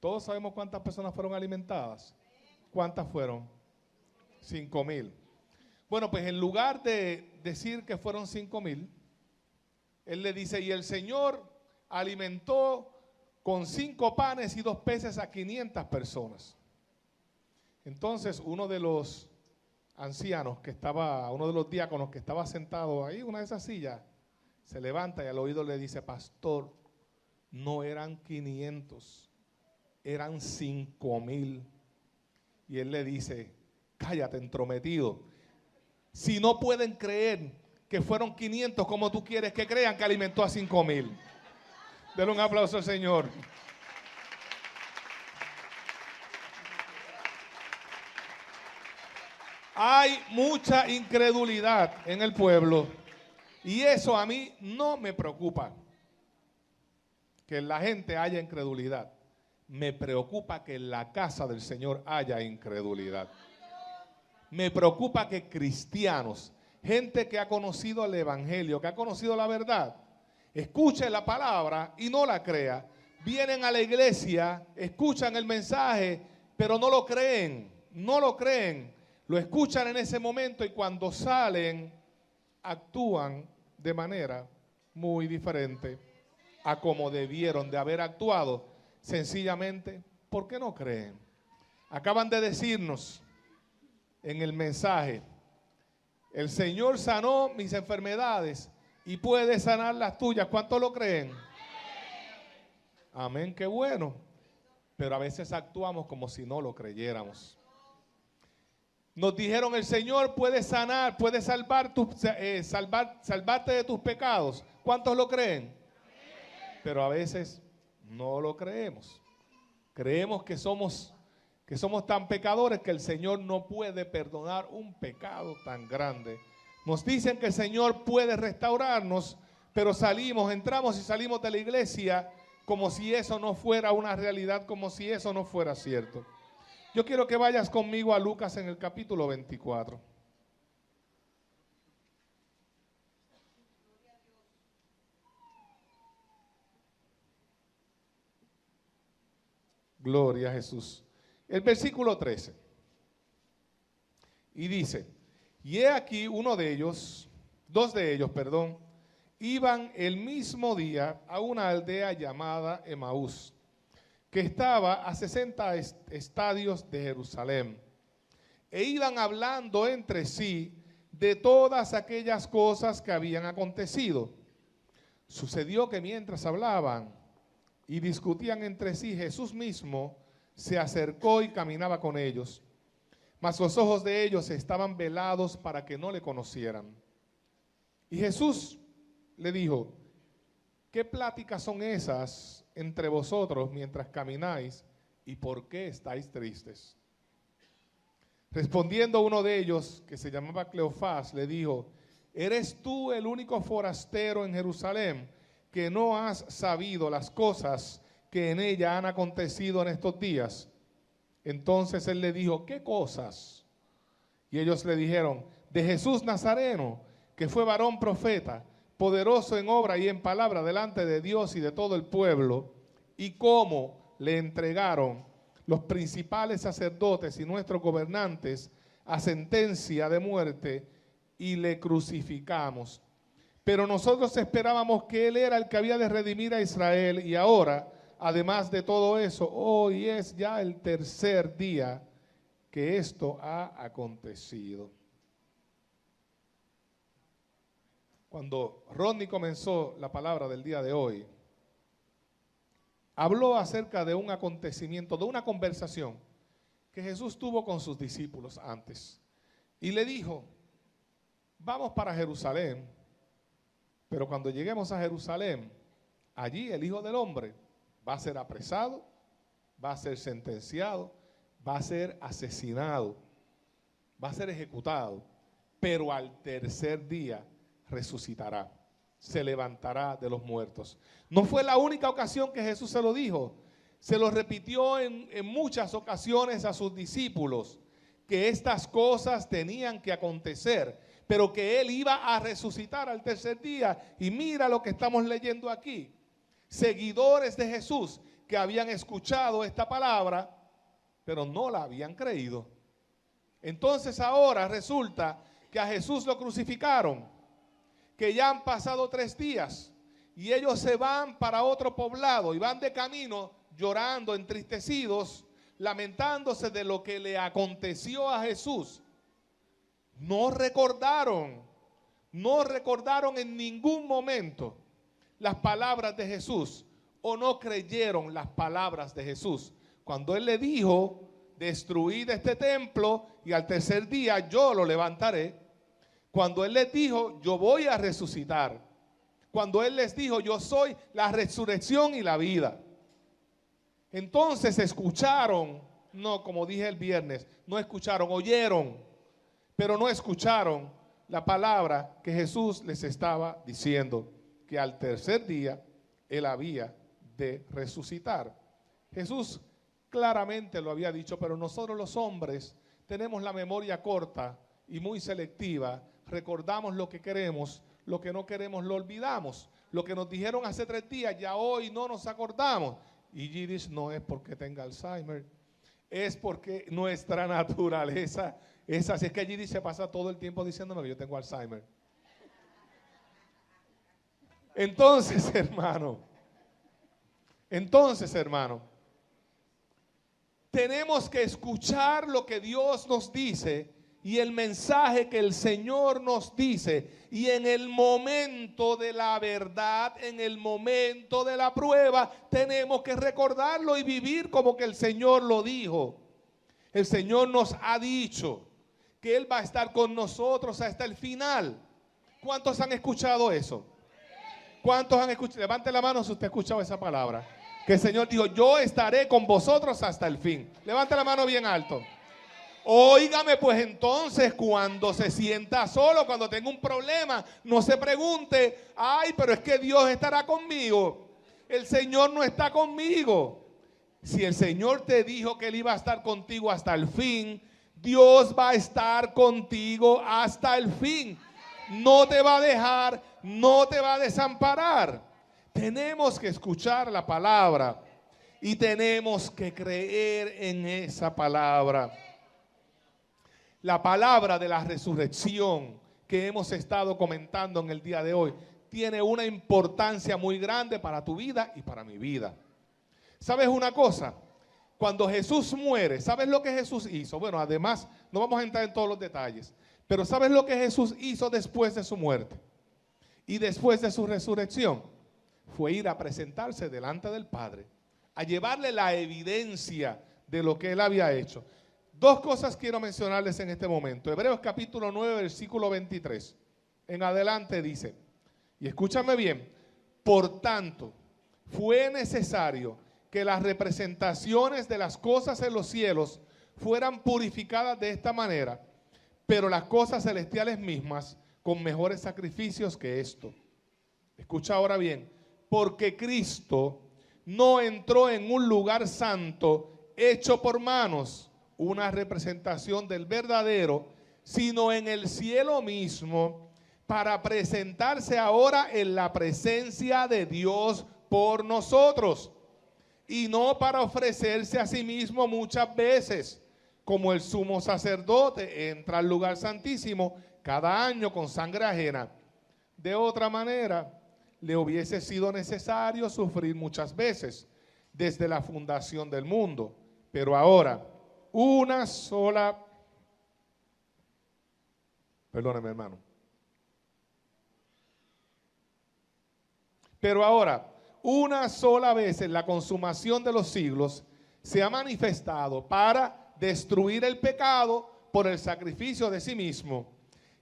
A: Todos sabemos cuántas personas fueron alimentadas. ¿Cuántas fueron? 5,000. Bueno, pues en lugar de decir que fueron 5,000, él le dice: y el Señor alimentó con 5 panes y 2 peces a 500 personas. Entonces uno de los ancianos uno de los diáconos que estaba sentado ahí en una de esas sillas, se levanta y al oído le dice: pastor, no eran 500, eran 5,000. Y él le dice: cállate, entrometido. Si no pueden creer que fueron 500, ¿cómo tú quieres que crean que alimentó a 5,000? Denle un aplauso al Señor. Hay mucha incredulidad en el pueblo y eso a mí no me preocupa, que en la gente haya incredulidad. Me preocupa que en la casa del Señor haya incredulidad. Me preocupa que cristianos, gente que ha conocido el Evangelio, que ha conocido la verdad, escuche la palabra y no la crea. Vienen a la iglesia, escuchan el mensaje, pero no lo creen, no lo creen. Lo escuchan en ese momento y cuando salen actúan de manera muy diferente a como debieron de haber actuado, sencillamente porque no creen. Acaban de decirnos en el mensaje: el Señor sanó mis enfermedades y puede sanar las tuyas. ¿Cuántos lo creen? Amén, qué bueno. Pero a veces actuamos como si no lo creyéramos. Nos dijeron: el Señor puede sanar, puede salvarte de tus pecados. ¿Cuántos lo creen? Pero a veces no lo creemos. Creemos que somos tan pecadores que el Señor no puede perdonar un pecado tan grande. Nos dicen que el Señor puede restaurarnos, pero entramos y salimos de la iglesia como si eso no fuera una realidad, como si eso no fuera cierto. Yo quiero que vayas conmigo a Lucas en el capítulo 24. Gloria a Jesús. El versículo 13. Y dice: y he aquí dos de ellos, iban el mismo día a una aldea llamada Emaús, que estaba a 60 estadios de Jerusalén, e iban hablando entre sí de todas aquellas cosas que habían acontecido. Sucedió que mientras hablaban y discutían entre sí, Jesús mismo se acercó y caminaba con ellos, mas los ojos de ellos estaban velados para que no le conocieran. Y Jesús le dijo: ¿qué pláticas son esas entre vosotros mientras camináis ¿y por qué estáis tristes? Respondiendo uno de ellos, que se llamaba Cleofás, le dijo, ¿eres tú el único forastero en Jerusalén que no has sabido las cosas que en ella han acontecido en estos días? Entonces él le dijo, ¿qué cosas? Y ellos le dijeron, de Jesús Nazareno, que fue varón profeta, poderoso en obra y en palabra delante de Dios y de todo el pueblo, y cómo le entregaron los principales sacerdotes y nuestros gobernantes a sentencia de muerte y le crucificamos. Pero nosotros esperábamos que Él era el que había de redimir a Israel y ahora, además de todo eso, hoy es ya el tercer día que esto ha acontecido. Cuando Rodney comenzó la palabra del día de hoy, habló acerca de un acontecimiento, de una conversación que Jesús tuvo con sus discípulos antes. Y le dijo, vamos para Jerusalén, pero cuando lleguemos a Jerusalén, allí el Hijo del Hombre va a ser apresado, va a ser sentenciado, va a ser asesinado, va a ser ejecutado, pero al tercer día resucitará, se levantará de los muertos. No fue la única ocasión que Jesús se lo dijo, se lo repitió en muchas ocasiones a sus discípulos, que estas cosas tenían que acontecer, pero que Él iba a resucitar al tercer día. Y mira lo que estamos leyendo aquí. Seguidores de Jesús que habían escuchado esta palabra, pero no la habían creído. Entonces ahora resulta que a Jesús lo crucificaron, que ya han pasado 3 días y ellos se van para otro poblado y van de camino llorando, entristecidos, lamentándose de lo que le aconteció a Jesús. No recordaron en ningún momento las palabras de Jesús, o no creyeron las palabras de Jesús. Cuando Él le dijo, destruid este templo y al tercer día yo lo levantaré. Cuando Él les dijo, yo voy a resucitar. Cuando Él les dijo, yo soy la resurrección y la vida. Entonces escucharon, no, como dije el viernes, no escucharon, oyeron, pero no escucharon la palabra que Jesús les estaba diciendo, que al tercer día Él había de resucitar. Jesús claramente lo había dicho, pero nosotros los hombres tenemos la memoria corta y muy selectiva. Recordamos lo que queremos, lo que no queremos lo olvidamos. Lo que nos dijeron hace 3 días, ya hoy no nos acordamos. Y Yiddish no es porque tenga Alzheimer, es porque nuestra naturaleza es así. Es que Yiddish se pasa todo el tiempo diciéndome que yo tengo Alzheimer. Entonces, hermano, tenemos que escuchar lo que Dios nos dice y el mensaje que el Señor nos dice, y en el momento de la verdad, en el momento de la prueba, tenemos que recordarlo y vivir como que el Señor lo dijo. El Señor nos ha dicho que Él va a estar con nosotros hasta el final. ¿Cuántos han escuchado eso? ¿Cuántos han escuchado? Levante la mano si usted ha escuchado esa palabra. Que el Señor dijo, yo estaré con vosotros hasta el fin. Levante la mano bien alto. Óigame, pues entonces cuando se sienta solo, cuando tenga un problema, no se pregunte, ay, pero es que Dios estará conmigo. El Señor no está conmigo. Si el Señor te dijo que Él iba a estar contigo hasta el fin, Dios va a estar contigo hasta el fin. No te va a dejar, no te va a desamparar. Tenemos que escuchar la palabra y tenemos que creer en esa palabra. La palabra de la resurrección que hemos estado comentando en el día de hoy tiene una importancia muy grande para tu vida y para mi vida. ¿Sabes una cosa? Cuando Jesús muere, ¿sabes lo que Jesús hizo? Bueno, además, no vamos a entrar en todos los detalles, pero ¿sabes lo que Jesús hizo después de su muerte y después de su resurrección? Fue ir a presentarse delante del Padre, a llevarle la evidencia de lo que Él había hecho. 2 cosas quiero mencionarles en este momento. Hebreos capítulo 9, versículo 23. En adelante dice, y escúchame bien, por tanto, fue necesario que las representaciones de las cosas en los cielos fueran purificadas de esta manera, pero las cosas celestiales mismas con mejores sacrificios que esto. Escucha ahora bien, porque Cristo no entró en un lugar santo hecho por manos, una representación del verdadero, sino en el cielo mismo, para presentarse ahora en la presencia de Dios por nosotros, y no para ofrecerse a sí mismo muchas veces, como el sumo sacerdote entra al lugar santísimo cada año con sangre ajena. De otra manera, le hubiese sido necesario sufrir muchas veces desde la fundación del mundo. Pero ahora, una sola, perdóneme hermano, pero ahora, una sola vez en la consumación de los siglos, se ha manifestado para destruir el pecado por el sacrificio de sí mismo.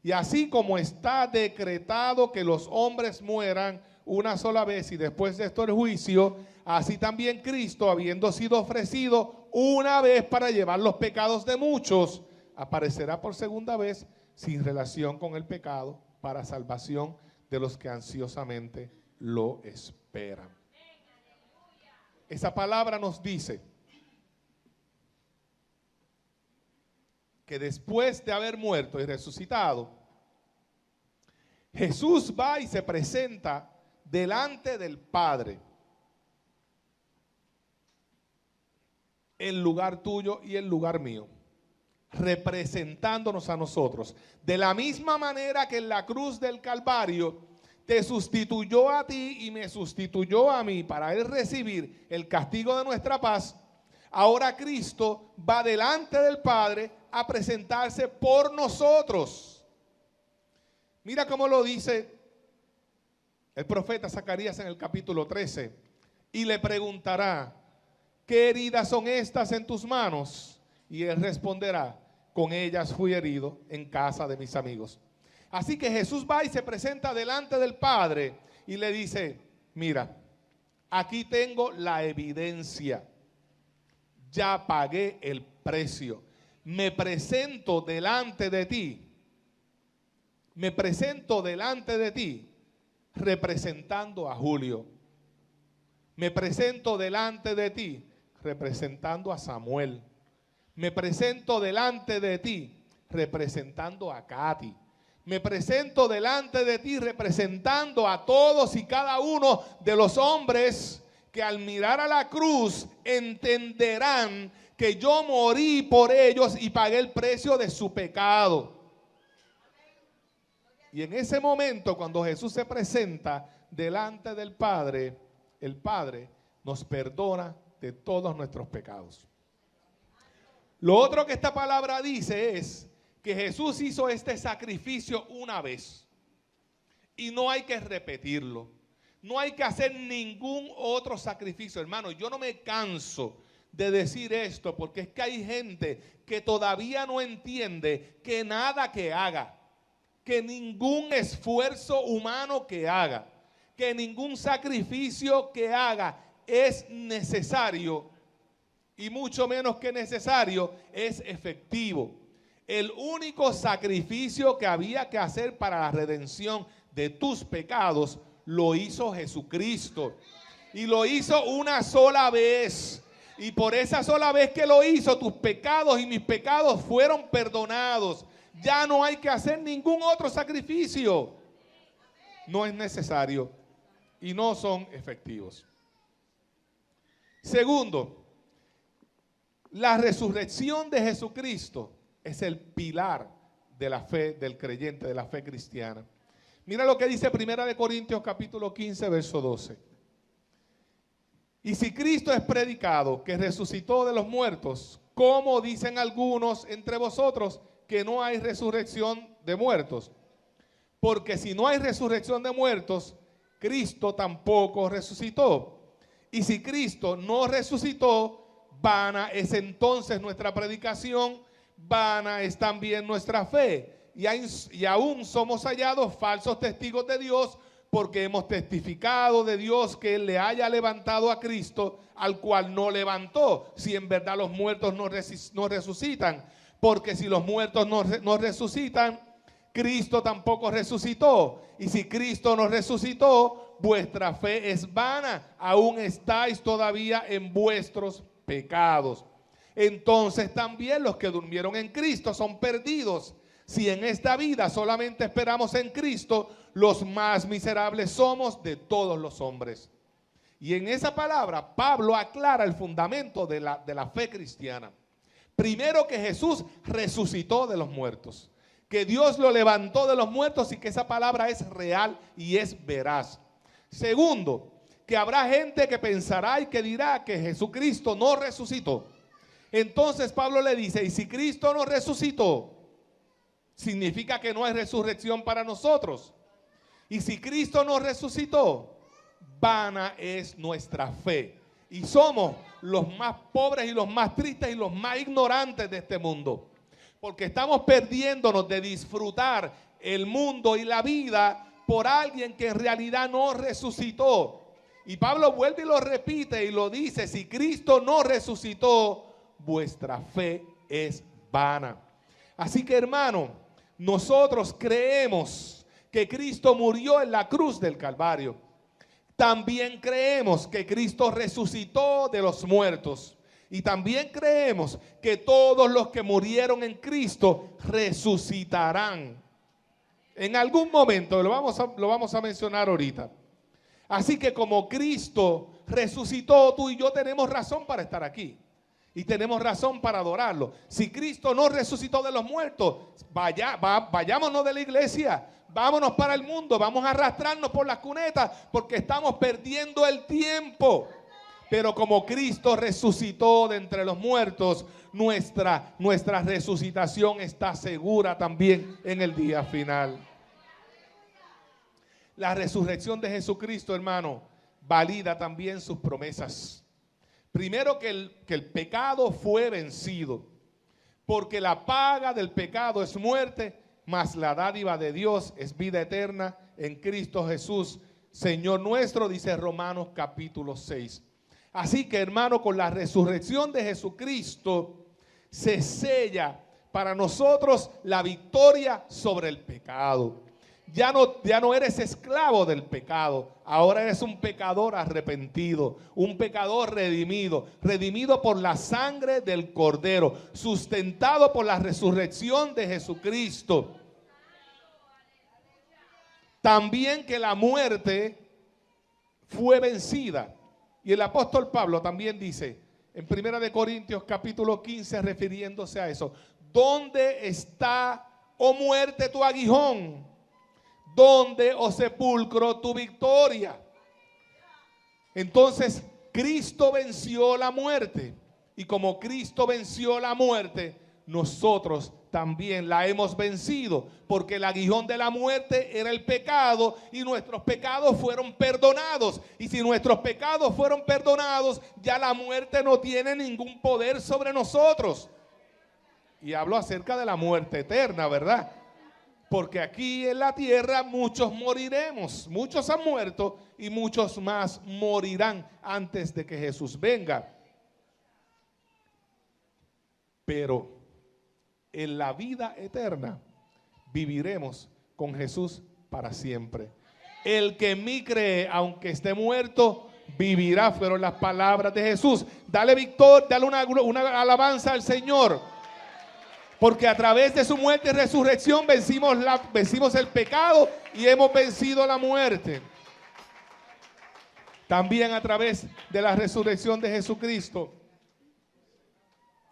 A: Y así como está decretado que los hombres mueran una sola vez y después de esto el juicio, así también Cristo, habiendo sido ofrecido una vez para llevar los pecados de muchos, aparecerá por segunda vez sin relación con el pecado para salvación de los que ansiosamente lo esperan. Esa palabra nos dice que después de haber muerto y resucitado, Jesús va y se presenta delante del Padre, el lugar tuyo y el lugar mío, representándonos a nosotros. De la misma manera que en la cruz del Calvario te sustituyó a ti y me sustituyó a mí para él recibir el castigo de nuestra paz, ahora Cristo va delante del Padre a presentarse por nosotros. Mira cómo lo dice el profeta Zacarías en el capítulo 13. Y le preguntará, ¿qué heridas son estas en tus manos? Y él responderá, con ellas fui herido en casa de mis amigos. Así que Jesús va y se presenta delante del Padre y le dice, mira, aquí tengo la evidencia. Ya pagué el precio. Me presento delante de ti. Me presento delante de ti representando a Julio. Me presento delante de ti representando a Samuel. Me presento delante de ti representando a Katy. Me presento delante de ti representando a todos y cada uno de los hombres que al mirar a la cruz entenderán que yo morí por ellos y pagué el precio de su pecado. Y en ese momento, cuando Jesús se presenta delante del Padre, el Padre nos perdona de todos nuestros pecados. Lo otro que esta palabra dice es que Jesús hizo este sacrificio una vez y no hay que repetirlo. No hay que hacer ningún otro sacrificio, hermano. Yo no me canso de decir esto porque es que hay gente que todavía no entiende que nada que haga, que ningún esfuerzo humano que haga, que ningún sacrificio que haga es necesario y mucho menos que necesario es efectivo. El único sacrificio que había que hacer para la redención de tus pecados lo hizo Jesucristo. Y lo hizo una sola vez. Y por esa sola vez que lo hizo, tus pecados y mis pecados fueron perdonados. Ya no hay que hacer ningún otro sacrificio. No es necesario y no son efectivos. Segundo, la resurrección de Jesucristo es el pilar de la fe del creyente, de la fe cristiana. Mira lo que dice 1 Corintios capítulo 15, verso 12. Y si Cristo es predicado que resucitó de los muertos, ¿cómo dicen algunos entre vosotros que no hay resurrección de muertos? Porque si no hay resurrección de muertos, Cristo tampoco resucitó. Y si Cristo no resucitó, vana es entonces nuestra predicación, vana es también nuestra fe. Y aún somos hallados falsos testigos de Dios, porque hemos testificado de Dios que Él le haya levantado a Cristo, al cual no levantó, si en verdad los muertos no resucitan. Porque si los muertos no resucitan, Cristo tampoco resucitó. Y si Cristo no resucitó, vuestra fe es vana, aún estáis todavía en vuestros pecados. Entonces también los que durmieron en Cristo son perdidos. Si en esta vida solamente esperamos en Cristo, los más miserables somos de todos los hombres. Y en esa palabra, Pablo aclara el fundamento de la fe cristiana. Primero, que Jesús resucitó de los muertos, que Dios lo levantó de los muertos y que esa palabra es real y es veraz. Segundo, que habrá gente que pensará y que dirá que Jesucristo no resucitó. Entonces Pablo le dice, y si Cristo no resucitó, significa que no hay resurrección para nosotros. Y si Cristo no resucitó, vana es nuestra fe. Y somos los más pobres y los más tristes y los más ignorantes de este mundo. Porque estamos perdiéndonos de disfrutar el mundo y la vida por alguien que en realidad no resucitó. Y Pablo vuelve y lo repite y lo dice, si Cristo no resucitó, vuestra fe es vana. Así que, hermano, nosotros creemos que Cristo murió en la cruz del Calvario. También creemos que Cristo resucitó de los muertos. Y también creemos que todos los que murieron en Cristo resucitarán. En algún momento, lo vamos a mencionar ahorita. Así que como Cristo resucitó, tú y yo tenemos razón para estar aquí. Y tenemos razón para adorarlo. Si Cristo no resucitó de los muertos, vayámonos de la iglesia, vámonos para el mundo, vamos a arrastrarnos por las cunetas porque estamos perdiendo el tiempo. Pero como Cristo resucitó de entre los muertos, nuestra resucitación está segura también en el día final. La resurrección de Jesucristo, hermano, valida también sus promesas. Primero, que el pecado fue vencido, porque la paga del pecado es muerte, mas la dádiva de Dios es vida eterna en Cristo Jesús, Señor nuestro, dice Romanos capítulo 6. Así que, hermano, con la resurrección de Jesucristo se sella para nosotros la victoria sobre el pecado. Ya no eres esclavo del pecado, ahora eres un pecador arrepentido, un pecador redimido por la sangre del Cordero, sustentado por la resurrección de Jesucristo. También que la muerte fue vencida. Y el apóstol Pablo también dice, en 1 Corintios capítulo 15, refiriéndose a eso, ¿dónde está, oh muerte, tu aguijón? ¿Dónde, oh sepulcro, tu victoria? Entonces, Cristo venció la muerte. Y como Cristo venció la muerte, nosotros también la hemos vencido. Porque el aguijón de la muerte era el pecado y nuestros pecados fueron perdonados. Y si nuestros pecados fueron perdonados, ya la muerte no tiene ningún poder sobre nosotros. Y hablo acerca de la muerte eterna, ¿verdad? Porque aquí en la tierra muchos moriremos, muchos han muerto y muchos más morirán antes de que Jesús venga. Pero en la vida eterna viviremos con Jesús para siempre. El que en mí cree, aunque esté muerto, vivirá, fueron las palabras de Jesús. Dale una alabanza al Señor. Porque a través de su muerte y resurrección vencimos el pecado y hemos vencido la muerte. También a través de la resurrección de Jesucristo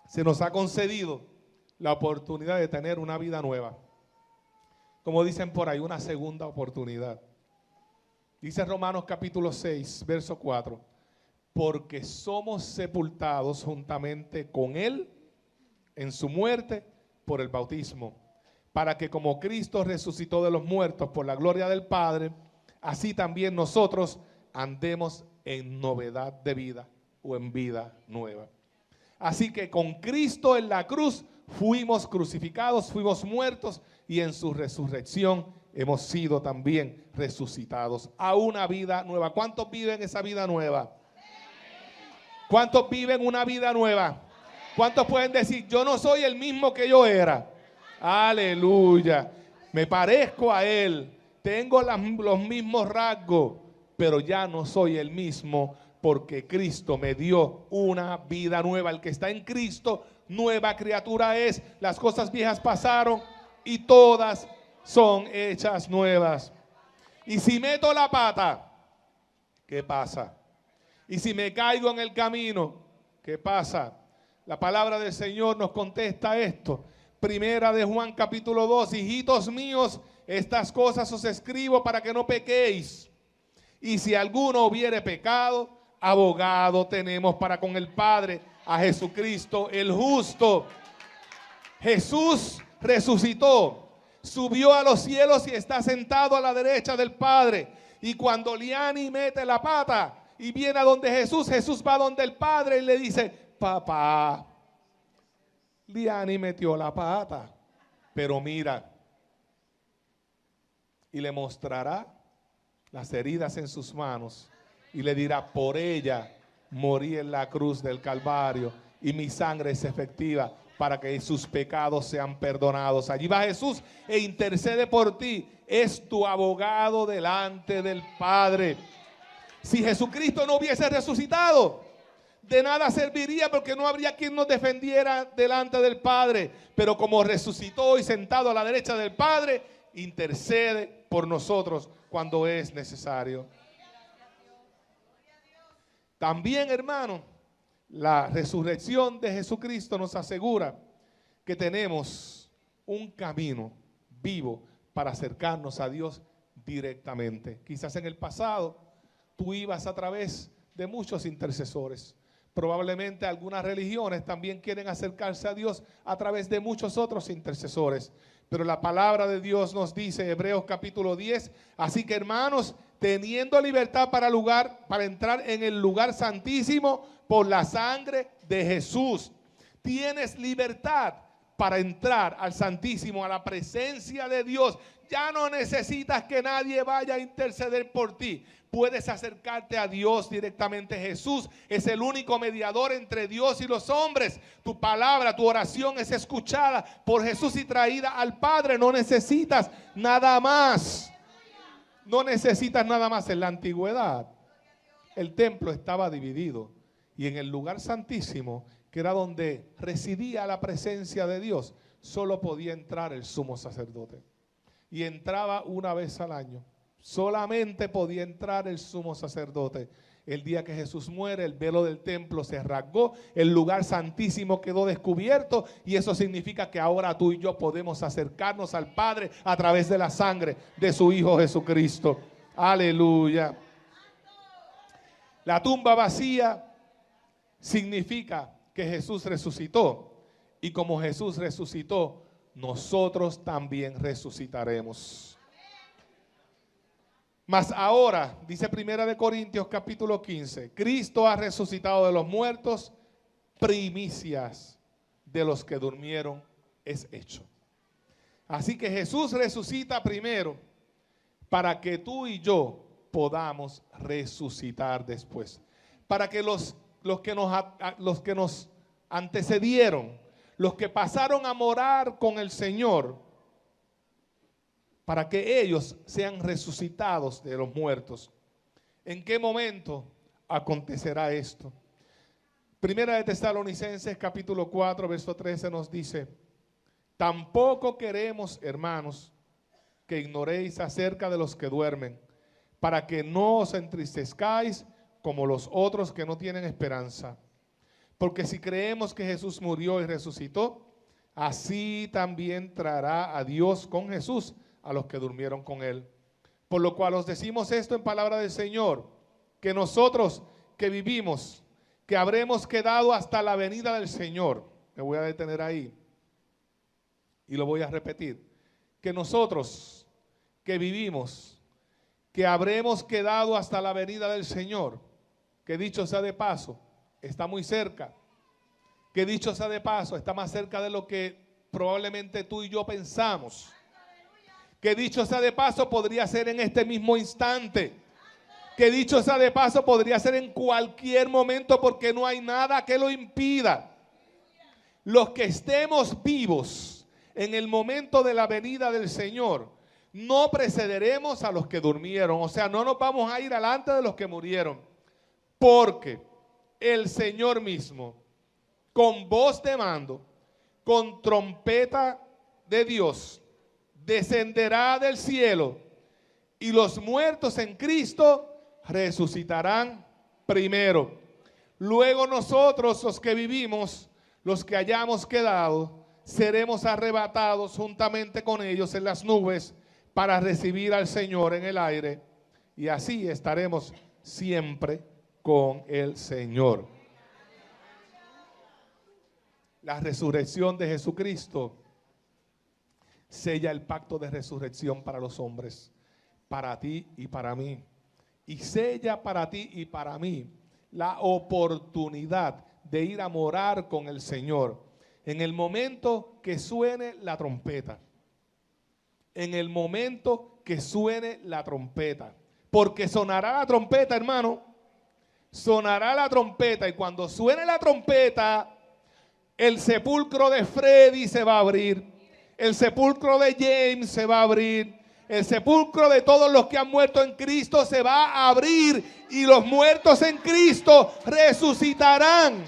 A: se nos ha concedido la oportunidad de tener una vida nueva. Como dicen por ahí, una segunda oportunidad. Dice Romanos capítulo 6, verso 4. Porque somos sepultados juntamente con Él en su muerte por el bautismo, para que como Cristo resucitó de los muertos por la gloria del Padre, así también nosotros andemos en novedad de vida o en vida nueva. Así que con Cristo en la cruz fuimos crucificados, fuimos muertos y en su resurrección hemos sido también resucitados a una vida nueva. ¿Cuántos viven esa vida nueva? ¿Cuántos viven una vida nueva? ¿Cuántos pueden decir, yo no soy el mismo que yo era? Aleluya. Me parezco a Él. Tengo los mismos rasgos, pero ya no soy el mismo porque Cristo me dio una vida nueva. El que está en Cristo, nueva criatura es. Las cosas viejas pasaron y todas son hechas nuevas. Y si meto la pata, ¿qué pasa? Y si me caigo en el camino, ¿qué pasa? La palabra del Señor nos contesta esto. Primera de Juan capítulo 2, hijitos míos, estas cosas os escribo para que no pequéis. Y si alguno hubiere pecado, abogado tenemos para con el Padre, a Jesucristo el justo. Jesús resucitó, subió a los cielos y está sentado a la derecha del Padre. Y cuando Liani mete la pata y viene a donde Jesús, Jesús va donde el Padre y le dice, papá, Liani metió la pata, pero mira, y le mostrará las heridas en sus manos y le dirá, por ella morí en la cruz del Calvario y mi sangre es efectiva para que sus pecados sean perdonados. Allí va Jesús e intercede por ti, es tu abogado delante del Padre. Si Jesucristo no hubiese resucitado, de nada serviría porque no habría quien nos defendiera delante del Padre. Pero como resucitó y sentado a la derecha del Padre, intercede por nosotros cuando es necesario. También, hermano, la resurrección de Jesucristo nos asegura que tenemos un camino vivo para acercarnos a Dios directamente. Quizás en el pasado tú ibas a través de muchos intercesores. Probablemente algunas religiones también quieren acercarse a Dios a través de muchos otros intercesores. Pero la palabra de Dios nos dice, Hebreos capítulo 10, así que hermanos, teniendo libertad para entrar en el lugar santísimo por la sangre de Jesús. Tienes libertad para entrar al Santísimo, a la presencia de Dios. Ya no necesitas que nadie vaya a interceder por ti. Puedes acercarte a Dios directamente. Jesús es el único mediador entre Dios y los hombres. Tu palabra, tu oración es escuchada por Jesús y traída al Padre. No necesitas nada más. No necesitas nada más. En la antigüedad, el templo estaba dividido. Y en el lugar santísimo, que era donde residía la presencia de Dios, solo podía entrar el sumo sacerdote. Y entraba una vez al año. Solamente podía entrar el sumo sacerdote. El día que Jesús muere, el velo del templo se rasgó, el lugar santísimo quedó descubierto, y eso significa que ahora tú y yo podemos acercarnos al Padre a través de la sangre de su Hijo Jesucristo. Aleluya. La tumba vacía significa que Jesús resucitó, y como Jesús resucitó, nosotros también resucitaremos. Mas ahora, dice Primera de Corintios capítulo 15, Cristo ha resucitado de los muertos, primicias de los que durmieron es hecho. Así que Jesús resucita primero para que tú y yo podamos resucitar después. Para que los que nos antecedieron, los que pasaron a morar con el Señor, para que ellos sean resucitados de los muertos. ¿En qué momento acontecerá esto? Primera de Tesalonicenses capítulo 4, verso 13 nos dice, tampoco queremos, hermanos, que ignoréis acerca de los que duermen, para que no os entristezcáis como los otros que no tienen esperanza. Porque si creemos que Jesús murió y resucitó, así también traerá a Dios con Jesús a los que durmieron con él. Por lo cual os decimos esto en palabra del Señor, que nosotros que vivimos, que habremos quedado hasta la venida del Señor. Me voy a detener ahí y lo voy a repetir. Que nosotros que vivimos, que habremos quedado hasta la venida del Señor, que dicho sea de paso, está muy cerca. Que dicho sea de paso, está más cerca de lo que probablemente tú y yo pensamos. Que dicho sea de paso, podría ser en este mismo instante. Que dicho sea de paso, podría ser en cualquier momento, porque no hay nada que lo impida. Los que estemos vivos en el momento de la venida del Señor, no precederemos a los que durmieron. O sea, no nos vamos a ir delante de los que murieron. Porque el Señor mismo, con voz de mando, con trompeta de Dios, descenderá del cielo, y los muertos en Cristo resucitarán primero. Luego nosotros, los que vivimos, los que hayamos quedado, seremos arrebatados juntamente con ellos en las nubes para recibir al Señor en el aire, y así estaremos siempre con el Señor. La resurrección de Jesucristo sella el pacto de resurrección para los hombres, para ti y para mí. Y sella para ti y para mí la oportunidad de ir a morar con el Señor en el momento que suene la trompeta. En el momento que suene la trompeta. Porque sonará la trompeta, hermano. Sonará la trompeta, y cuando suene la trompeta, el sepulcro de Freddy se va a abrir. El sepulcro de James se va a abrir. El sepulcro de todos los que han muerto en Cristo se va a abrir, y los muertos en Cristo resucitarán,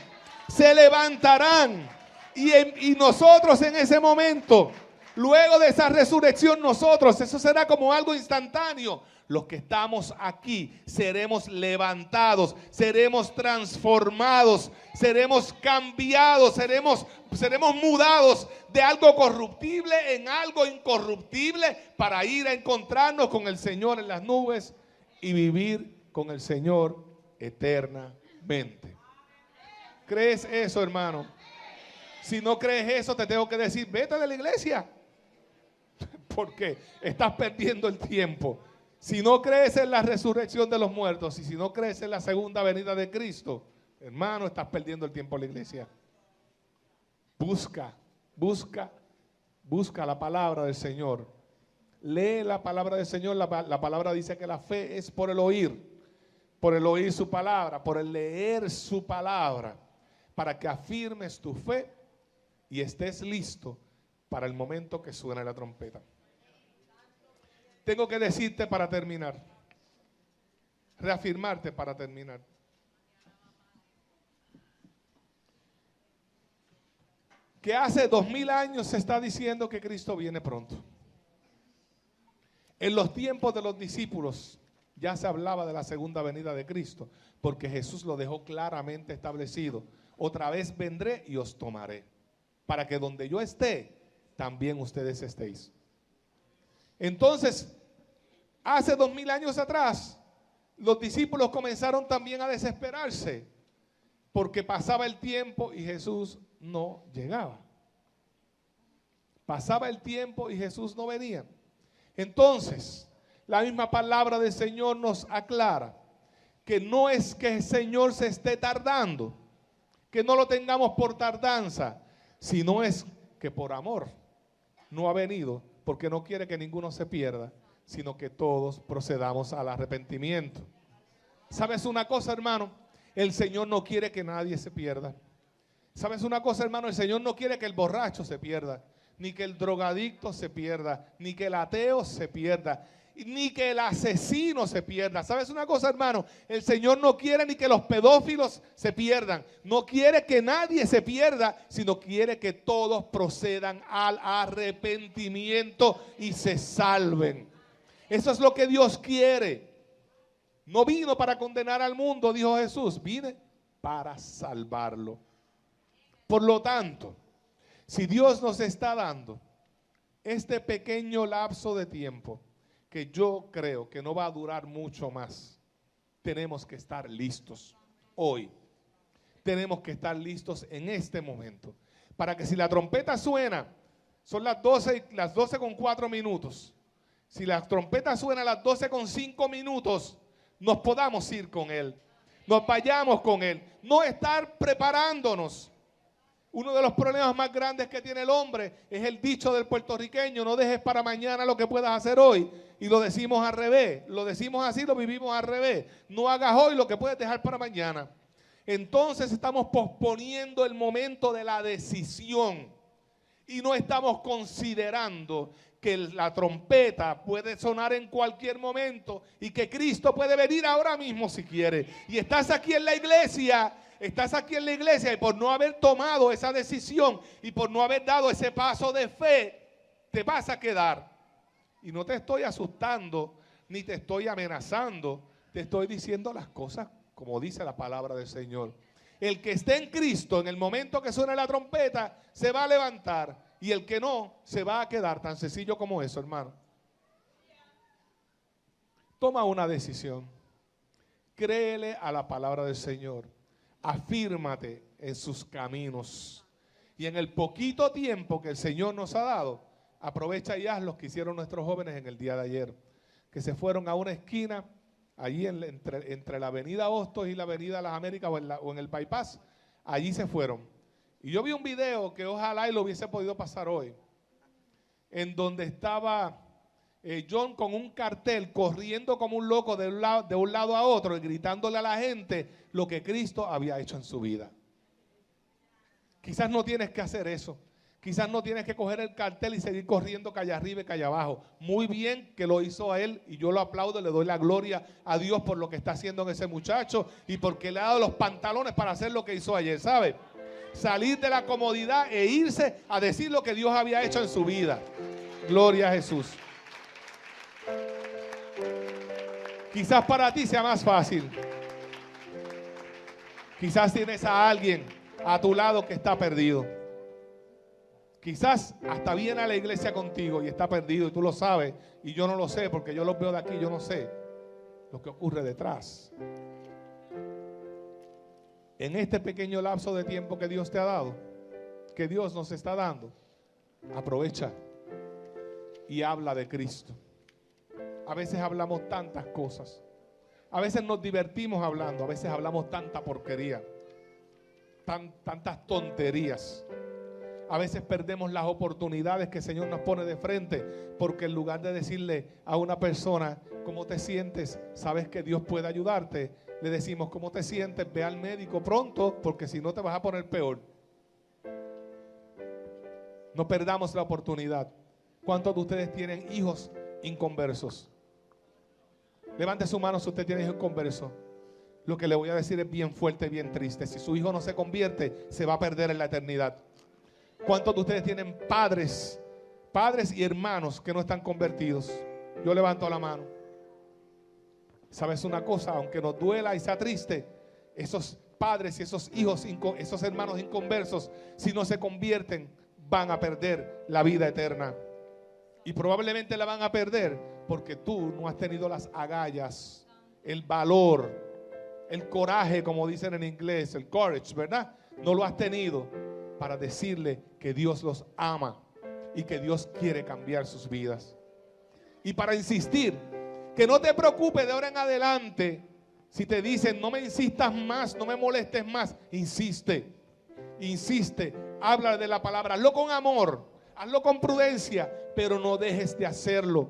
A: se levantarán, y nosotros en ese momento, luego de esa resurrección, nosotros, eso será como algo instantáneo. Los que estamos aquí seremos levantados, seremos transformados, seremos cambiados, seremos mudados de algo corruptible en algo incorruptible, para ir a encontrarnos con el Señor en las nubes y vivir con el Señor eternamente. ¿Crees eso, hermano? Si no crees eso, te tengo que decir, vete de la iglesia, porque estás perdiendo el tiempo. Si no crees en la resurrección de los muertos, y si no crees en la segunda venida de Cristo, hermano, estás perdiendo el tiempo en la iglesia. Busca la palabra del Señor. Lee la palabra del Señor. La palabra dice que la fe es por el oír su palabra, por el leer su palabra, para que afirmes tu fe y estés listo para el momento que suene la trompeta. Tengo que decirte para terminar, reafirmarte para terminar. Que hace 2000 años se está diciendo que Cristo viene pronto. En los tiempos de los discípulos ya se hablaba de la segunda venida de Cristo, porque Jesús lo dejó claramente establecido. Otra vez vendré y os tomaré, para que donde yo esté, también ustedes estéis. Entonces, hace 2000 años atrás, los discípulos comenzaron también a desesperarse, porque pasaba el tiempo y Jesús no llegaba. Pasaba el tiempo y Jesús no venía. Entonces, la misma palabra del Señor nos aclara que no es que el Señor se esté tardando, que no lo tengamos por tardanza, sino es que por amor no ha venido, porque no quiere que ninguno se pierda, sino que todos procedamos al arrepentimiento. ¿Sabes una cosa, hermano? El Señor no quiere que nadie se pierda. ¿Sabes una cosa, hermano? El Señor no quiere que el borracho se pierda, ni que el drogadicto se pierda, ni que el ateo se pierda, ni que el asesino se pierda. ¿Sabes una cosa, hermano? El Señor no quiere ni que los pedófilos se pierdan. No quiere que nadie se pierda, sino quiere que todos procedan al arrepentimiento y se salven. Eso es lo que Dios quiere. No vino para condenar al mundo, dijo Jesús, vine para salvarlo. Por lo tanto, si Dios nos está dando este pequeño lapso de tiempo, que yo creo que no va a durar mucho más, tenemos que estar listos hoy. Tenemos que estar listos en este momento, para que si la trompeta suena, son las 12:04. Si la trompeta suena a las 12:05, nos podamos ir con Él, nos vayamos con Él. No estar preparándonos Uno de los problemas más grandes que tiene el hombre es el dicho del puertorriqueño: no dejes para mañana lo que puedas hacer hoy. Y lo decimos al revés, lo decimos así, lo vivimos al revés. No hagas hoy lo que puedes dejar para mañana. Entonces estamos posponiendo el momento de la decisión y no estamos considerando que la trompeta puede sonar en cualquier momento y que Cristo puede venir ahora mismo si quiere. Y estás aquí en la iglesia y por no haber tomado esa decisión y por no haber dado ese paso de fe, te vas a quedar. Y no te estoy asustando ni te estoy amenazando, te estoy diciendo las cosas como dice la palabra del Señor. El que esté en Cristo en el momento que suene la trompeta se va a levantar, y el que no se va a quedar. Tan sencillo como eso, hermano. Toma una decisión. Créele a la palabra del Señor. Afírmate en sus caminos. Y en el poquito tiempo que el Señor nos ha dado, aprovecha y haz lo que hicieron nuestros jóvenes en el día de ayer. Que se fueron a una esquina, allí entre la avenida Hostos y la avenida Las Américas o en el bypass. Allí se fueron. Y yo vi un video que ojalá y lo hubiese podido pasar hoy, en donde estaba John con un cartel corriendo como un loco de un lado a otro y gritándole a la gente lo que Cristo había hecho en su vida. Quizás no tienes que hacer eso. Quizás no tienes que coger el cartel y seguir corriendo calle arriba y calle abajo. Muy bien que lo hizo a él y yo lo aplaudo, le doy la gloria a Dios por lo que está haciendo en ese muchacho y porque le ha dado los pantalones para hacer lo que hizo ayer, ¿sabe? Salir de la comodidad e irse a decir lo que Dios había hecho en su vida. Gloria a Jesús. Quizás para ti sea más fácil. Quizás tienes a alguien a tu lado que está perdido. Quizás hasta viene a la iglesia contigo y está perdido y tú lo sabes y yo no lo sé porque yo los veo de aquí, yo no sé lo que ocurre detrás. En este pequeño lapso de tiempo que Dios te ha dado, que Dios nos está dando, aprovecha y habla de Cristo. A veces hablamos tantas cosas, a veces nos divertimos hablando, a veces hablamos tanta porquería, tantas tonterías. A veces perdemos las oportunidades que el Señor nos pone de frente porque en lugar de decirle a una persona ¿cómo te sientes? Sabes que Dios puede ayudarte. Le decimos ¿cómo te sientes? Ve al médico pronto porque si no te vas a poner peor. No perdamos la oportunidad. ¿Cuántos de ustedes tienen hijos inconversos? Levante su mano si usted tiene hijos inconversos. Lo que le voy a decir es bien fuerte, bien triste. Si su hijo no se convierte, se va a perder en la eternidad. ¿Cuántos de ustedes tienen padres y hermanos que no están convertidos? Yo levanto la mano. ¿Sabes una cosa? Aunque nos duela y sea triste, esos padres y esos hijos, esos hermanos inconversos, si no se convierten, van a perder la vida eterna. Y probablemente la van a perder porque tú no has tenido las agallas, el valor, el coraje, como dicen en inglés, el courage, ¿verdad? No lo has tenido para decirle que Dios los ama y que Dios quiere cambiar sus vidas. Y para insistir, que no te preocupes de ahora en adelante si te dicen no me insistas más, no me molestes más. Insiste, habla de la palabra, hazlo con amor, hazlo con prudencia, pero no dejes de hacerlo.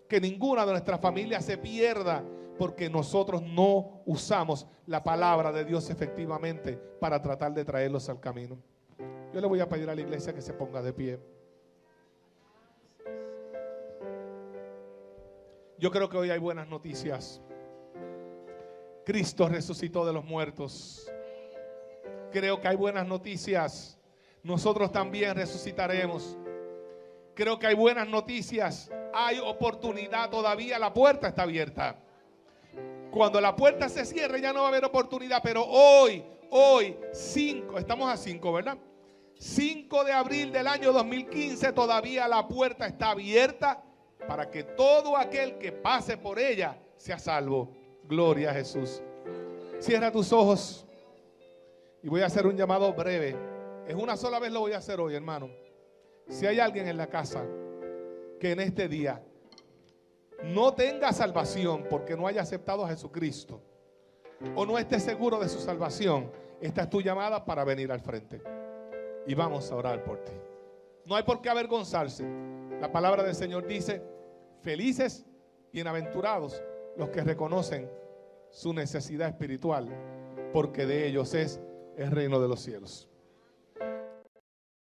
A: Que ninguna de nuestras familias se pierda porque nosotros no usamos la palabra de Dios efectivamente para tratar de traerlos al camino. Yo le voy a pedir a la iglesia que se ponga de pie. Yo creo que hoy hay buenas noticias. Cristo resucitó de los muertos. Creo que hay buenas noticias. Nosotros también resucitaremos. Creo que hay buenas noticias. Hay oportunidad todavía. La puerta está abierta. Cuando la puerta se cierre ya no va a haber oportunidad. Pero hoy, 5, estamos a 5, ¿verdad? 5 de abril del año 2015, todavía la puerta está abierta para que todo aquel que pase por ella sea salvo. Gloria a Jesús. Cierra tus ojos y voy a hacer un llamado breve. Es una sola vez, lo voy a hacer hoy, hermano. Si hay alguien en la casa que en este día no tenga salvación porque no haya aceptado a Jesucristo o no esté seguro de su salvación, esta es tu llamada para venir al frente. y vamos a orar por ti. No hay por qué avergonzarse. La palabra del Señor dice: felices, bienaventurados los que reconocen su necesidad espiritual, porque de ellos es el reino de los cielos.